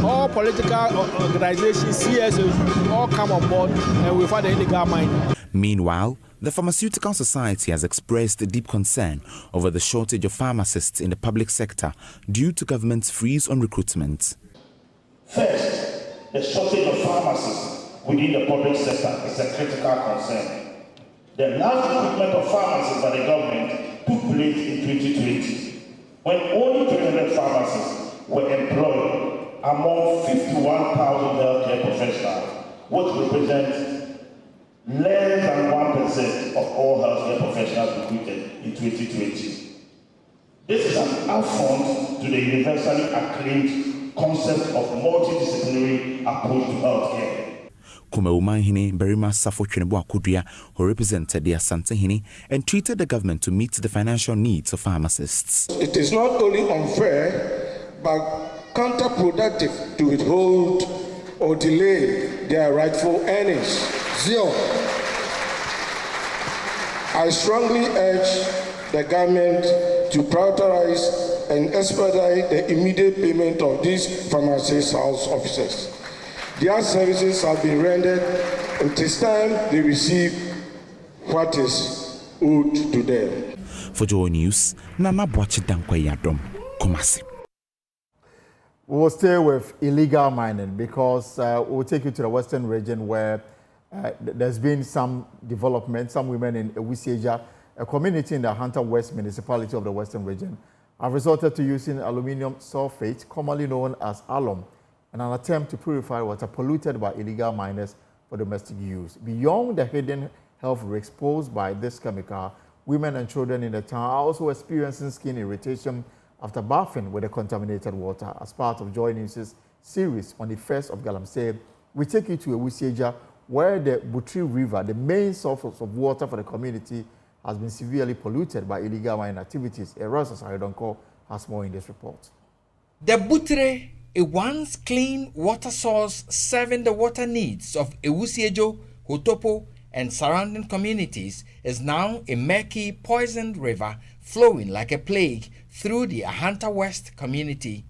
M: all political organizations, CSOs, all come on board and we fight the illegal mining.
K: Meanwhile, the Pharmaceutical Society has expressed deep concern over the shortage of pharmacists in the public sector due to government's freeze on recruitment.
L: First, the shortage of pharmacists within the public sector is a critical concern. The large recruitment of pharmacists by the government took place in 2020, when only 300 pharmacists were employed among 51,000 healthcare professionals, which represents less than 1% of all healthcare professionals recruited in 2020. This is an affront to the universally acclaimed concept of multidisciplinary approach to healthcare.
K: Kumaumahini Berima Safo Chwenebo Akudua, who represented the Asante-Hini and treated the government to meet the financial needs of pharmacists.
N: It is not only unfair, but counterproductive to withhold or delay their rightful earnings. Zero. I strongly urge the government to prioritize and expedite the immediate payment of these pharmacist house officers. Their services have been rendered. It is time they receive what is owed to them.
K: For Joy News, Nana Boachi Dankwa Yadom, Kumasi.
A: We will stay with illegal mining because we'll take you to the western region where there's been some development. Some women in Ewusieja, a community in the Hunter West municipality of the western region, have resorted to using aluminium sulfate, commonly known as alum, in an attempt to purify water polluted by illegal miners for domestic use. Beyond the hidden health risks posed by this chemical, women and children in the town are also experiencing skin irritation after bathing with the contaminated water. As part of Joy News' series on the 1st of Galamsey, we take you to Ewusieja, where the Butri River, the main source of water for the community, has been severely polluted by illegal mining activities. Erasmus Aridonko has more in this report.
O: The Butre, a once clean water source serving the water needs of Ewusiejo, Hotopo, and surrounding communities, is now a murky, poisoned river flowing like a plague through the Ahanta West community.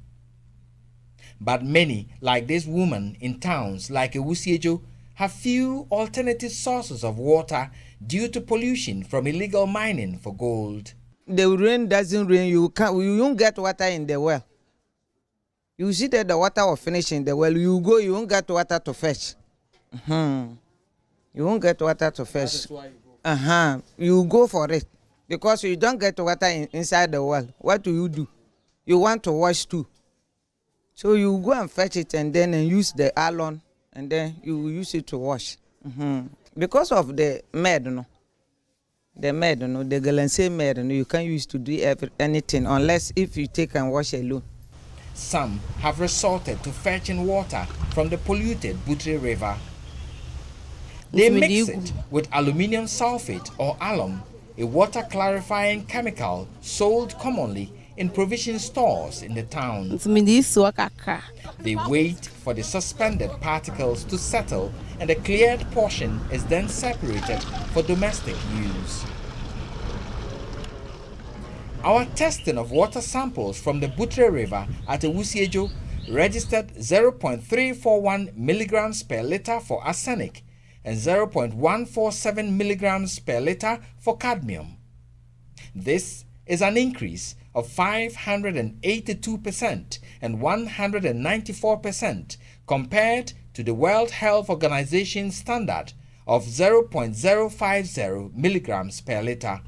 O: But many, like this woman in towns like Ewusiejo, have few alternative sources of water due to pollution from illegal mining for gold.
P: The rain doesn't rain, you won't get water in the well. You see that the water will finish in the well, you go, you won't get water to fetch. You won't get water to fetch. That is why you go. You go for it. Because you don't get water inside the well. What do? You want to wash too. So you go and fetch it and then use the alum and then you use it to wash. Because of the mud, the Galamsey mud, you can't use to do anything unless if you take and wash alone.
O: Some have resorted to fetching water from the polluted Butre River. They mix it with aluminium sulfate or alum, a water clarifying chemical sold commonly in provision stores in the town. They wait for the suspended particles to settle and the cleared portion is then separated for domestic use. Our testing of water samples from the Butre River at Ewusiejo registered 0.341 milligrams per liter for arsenic and 0.147 milligrams per liter for cadmium. This is an increase of 582% and 194% compared to the World Health Organization standard of 0.050 milligrams per liter.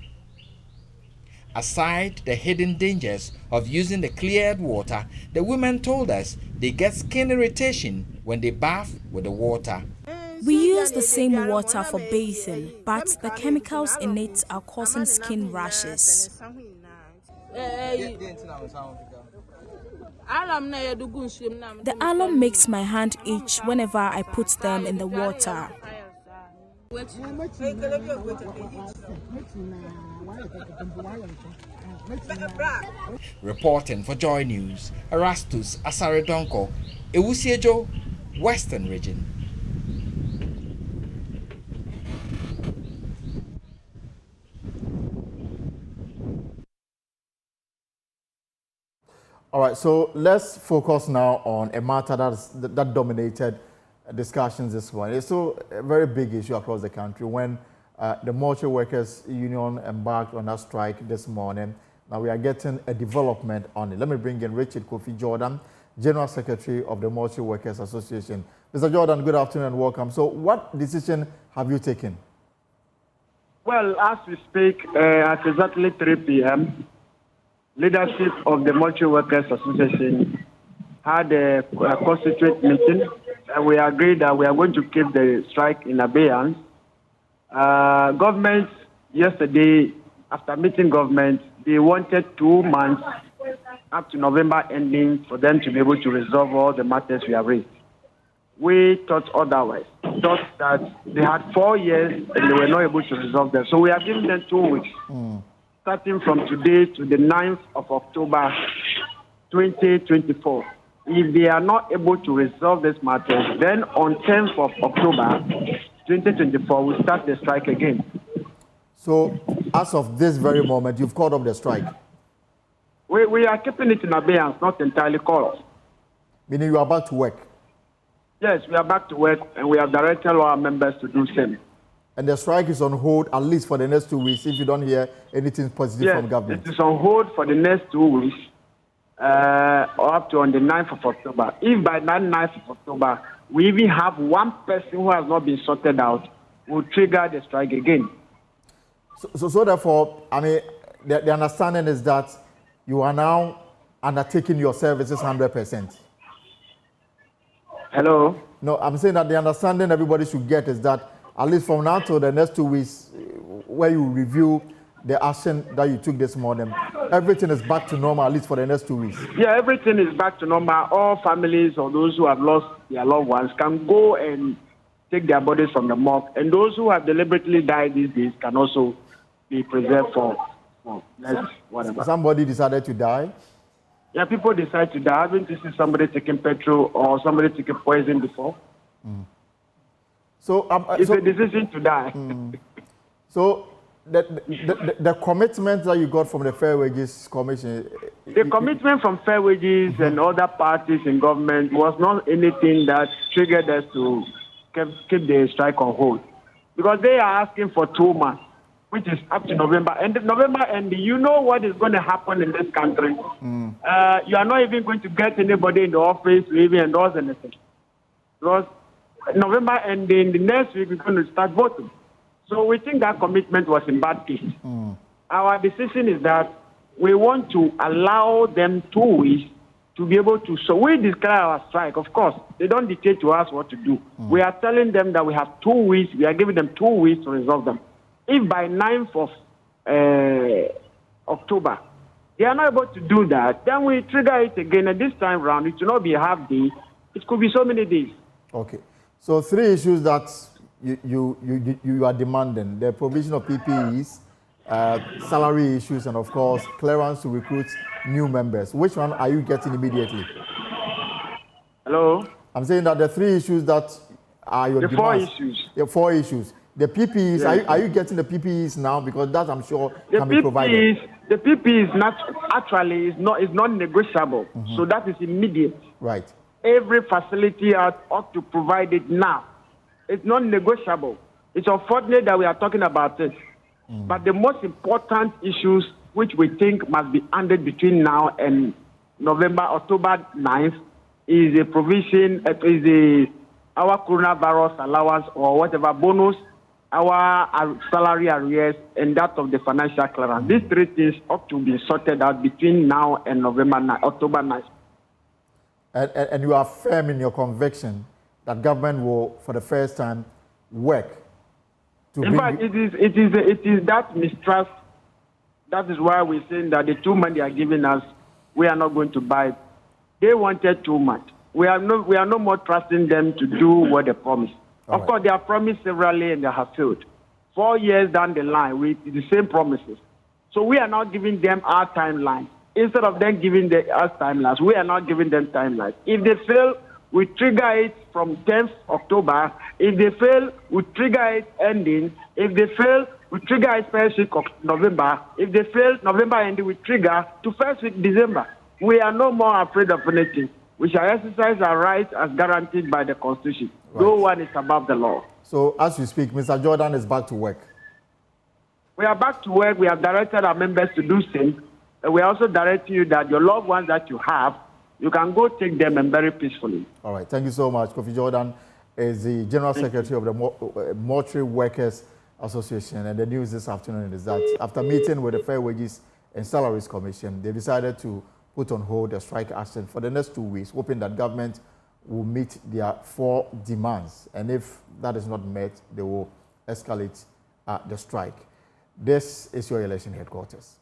O: Aside the hidden dangers of using the cleared water, the women told us they get skin irritation when they bath with the water.
Q: We use the same water for bathing, but the chemicals in it are causing skin rashes. The alum makes my hand itch whenever I put them in the water.
O: Reporting for Joy News, Erastus Asaredonko, Ewusiejo, Western Region.
A: All right, so let's focus now on a matter that dominated discussions this morning. It's still a very big issue across the country when the Mortuary Workers Union embarked on that strike this morning. Now we are getting a development on it. Let me bring in Richard Kofi Jordan, General Secretary of the Mortuary Workers Association. Mr. Jordan, good afternoon and welcome. So what decision have you taken?
R: Well, as we speak, at exactly 3 p.m., leadership of the Mortuary Workers Association had a constituent meeting, and we agreed that we are going to keep the strike in abeyance. Government, yesterday, after meeting government, they wanted 2 months up to November ending for them to be able to resolve all the matters we have raised. We thought otherwise. Thought that they had 4 years and they were not able to resolve them. So we have given them 2 weeks, starting from today to the 9th of October 2024. If they are not able to resolve this matter, then on 10th of October 2024, we start the strike again.
A: So as of this very moment, you've called up the strike?
R: We are keeping it in abeyance, not entirely called off.
A: Meaning you are back to work?
R: Yes, we are back to work, and we have directed all our members to do same.
A: And the strike is on hold at least for the next 2 weeks if you don't hear anything positive from government?
R: It is on hold for the next 2 weeks, or up to on the 9th of October. If by that 9th of October, we even have one person who has not been sorted out, we'll trigger the strike again.
A: So therefore, I mean, the understanding is that you are now undertaking your services 100%.
R: Hello?
A: No, I'm saying that the understanding everybody should get is that at least from now to the next 2 weeks, where you review the action that you took this morning, everything is back to normal, at least for the next 2 weeks.
R: Yeah, everything is back to normal. All families or those who have lost their loved ones can go and take their bodies from the morgue. And those who have deliberately died these days can also be preserved for next whatever.
A: Somebody decided to die?
R: Yeah, people decide to die. Haven't you seen somebody taking petrol or somebody taking poison before?
A: So
R: it's a decision to die.
A: So the commitment that you got from the Fair Wages Commission?
R: The commitment from Fair Wages and other parties in government was not anything that triggered us to keep the strike on hold. Because they are asking for 2 months, which is up to November. And November ending, you know what is going to happen in this country. You are not even going to get anybody in the office to even endorse anything. Because November ending, the next week we're going to start voting. So we think that commitment was in bad taste. Our decision is that we want to allow them 2 weeks to be able to, so we declare our strike. Of course, they don't dictate to us what to do. We are telling them that we have 2 weeks, we are giving them 2 weeks to resolve them. If by 9th of October, they are not able to do that, then we trigger it again. And this time round, it will not be a half day. It could be so many days.
A: Okay. So 3 issues that you are demanding: the provision of PPEs, salary issues, and of course, clearance to recruit new members. Which one are you getting immediately?
R: Hello?
A: I'm saying that the 3 issues that are your demands.
R: 4 issues.
A: The 4 issues. The PPEs,
R: yes.
A: Are you getting the PPEs now? Because that, I'm sure, can be provided.
R: The PPE is not actually is not negotiable. So that is immediate.
A: Right.
R: Every facility ought to provide it now. It's not negotiable. It's unfortunate that we are talking about it. But the most important issues which we think must be handled between now and October 9th is a provision, our coronavirus allowance or whatever bonus, our salary arrears, and that of the financial clearance. These 3 things ought to be sorted out between now and October 9th.
A: And you are firm in your conviction that government will, for the first time, work to
R: in fact, it is that mistrust. That is why we're saying that the 2 months they are giving us, we are not going to buy it. They wanted 2 months. We are no more trusting them to do what they promised. Of course, they have promised severally and they have failed. 4 years down the line with the same promises. So we are not giving them our timeline. Instead of them giving us timelines, we are not giving them timelines. If they fail, we trigger it from 10th October. If they fail, we trigger it ending. If they fail, we trigger it first week of November. If they fail, November ending, we trigger to first week December. We are no more afraid of anything. We shall exercise our rights as guaranteed by the Constitution. Right. No one is above the law.
A: So as you speak, Mr. Jordan is back to work.
R: We are back to work. We have directed our members to do same. And we are also directing you that your loved ones that you have, you can go take them and bury peacefully.
A: All right. Thank you so much. Kofi Jordan is the General Secretary of the Mortuary Workers Association. And the news this afternoon is that after meeting with the Fair Wages and Salaries Commission, they decided to put on hold the strike action for the next 2 weeks, hoping that government will meet their 4 demands. And if that is not met, they will escalate the strike. This is your election headquarters.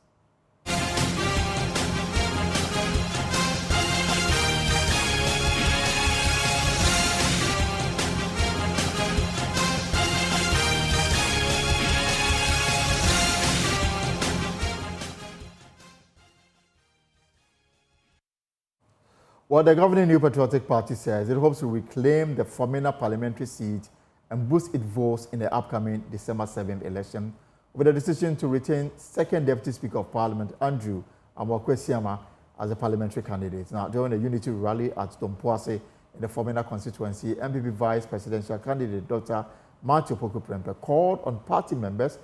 A: Well, the governing New Patriotic Party says it hopes to reclaim the Fomena parliamentary seat and boost its votes in the upcoming December 7th election, with a decision to retain second Deputy Speaker of Parliament, Andrew Amoako-Esiama, as a parliamentary candidate. Now, during a unity rally at Dompoase in the Fomena constituency, MPP Vice Presidential candidate Dr. Matthew Opoku Prempeh called on party members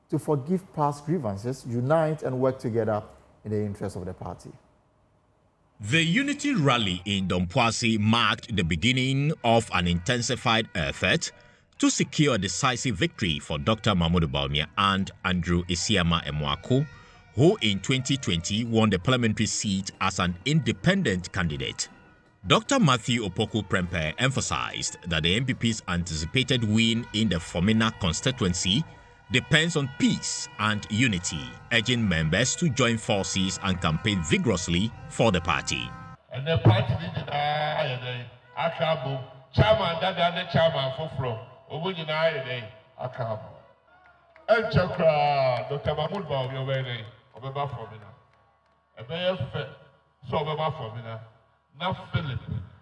A: to forgive past grievances, unite and work together in the interest of the party.
S: The unity rally in Dompoase marked the beginning of an intensified effort to secure a decisive victory for Dr. Mahmoud Bawumia and Andrew Esiama Amoako, who in 2020 won the parliamentary seat as an independent candidate. Dr. Matthew Opoku Prempeh emphasized that the MPP's anticipated win in the Fomena constituency depends on peace and unity, urging members to join forces and campaign vigorously for the party.
T: And the party chairman that chairman for and Chakra, Dr. Mahmoud Bawumia, Obeba Fomena. A bear so Obeba Fomena, not Philip.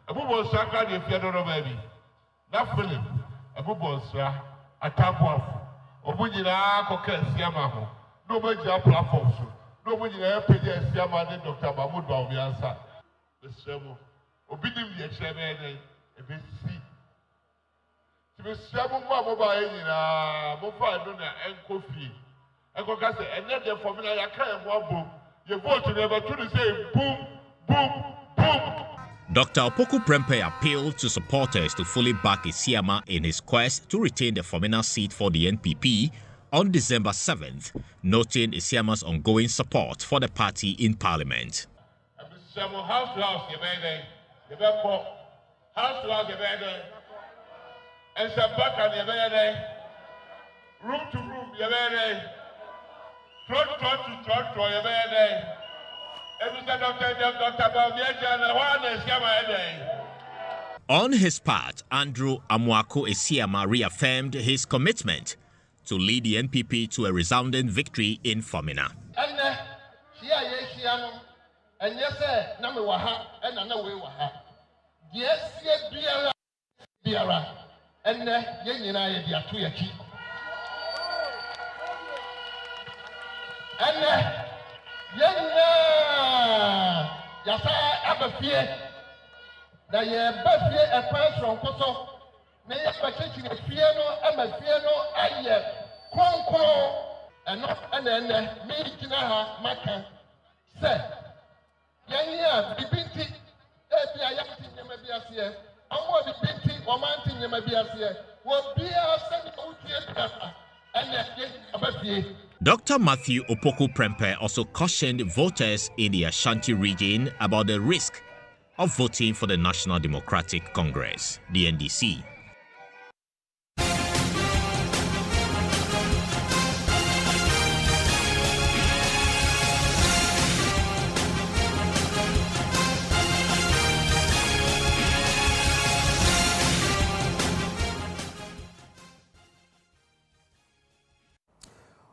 T: A bubble sacred if you don't know, baby. Not Philip. A bubble, sir, a tap. Obunina koke siama ho no major platforms no major page siama de Dr. Mahmoud Bawumia ansa besemo obidim ye cheme den ebesi ti besemo mo ba nyina mo fa do na enkofi enkoka se ene de formula ya kan mo abo ye vote never to say boom boom boom.
S: Dr. Opoku Prempeh appealed to supporters to fully back Esiama in his quest to retain the Fomena seat for the NPP on December 7th, noting Esiama's ongoing support for the party in parliament.
T: House to house, and some back on room to room, trot to trot,
S: On his part, Andrew Amoako-Esiama reaffirmed his commitment to lead the NPP to a resounding victory in Fomena.
T: Yasa abafie na ye bafie e pan from koso na ye bachechi fie no amafie no aye konkon eno ene me gina ha maka se yanya bibinti e bia yakti nyema bia se amwo bibinti o manti nyema bia se wo bia se utie papa ene ye abafie.
S: Dr. Matthew Opoku Prempeh also cautioned voters in the Ashanti region about the risk of voting for the National Democratic Congress, the NDC.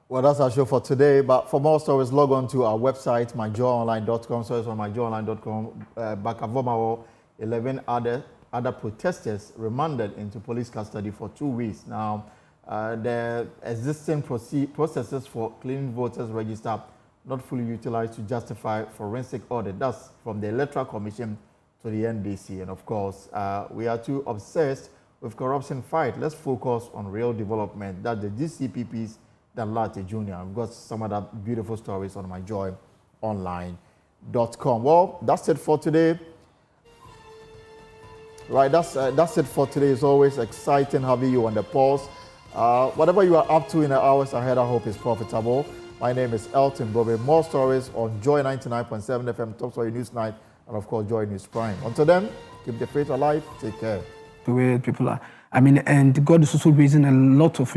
A: Well, that's our show for today. But for more stories, log on to our website, myjoyonline.com. So it's on myjoyonline.com. Barker-Vormawor, 11 other protesters remanded into police custody for 2 weeks. Now, the existing processes for cleaning voters register not fully utilized to justify forensic audit. That's from the Electoral Commission to the NDC. And of course, we are too obsessed with corruption fight. Let's focus on real development. That's the GCPP's than Latte Jr. I've got some other beautiful stories on myjoyonline.com. Well, that's it for today. Right, that's it for today. It's always exciting having you on the pulse. Whatever you are up to in the hours ahead, I hope is profitable. My name is Elton Bobe. More stories on Joy 99.7 FM, Top Story News Night, and of course, Joy News Prime. Until then, keep the faith alive. Take care.
U: The way people are, and God is also raising a lot of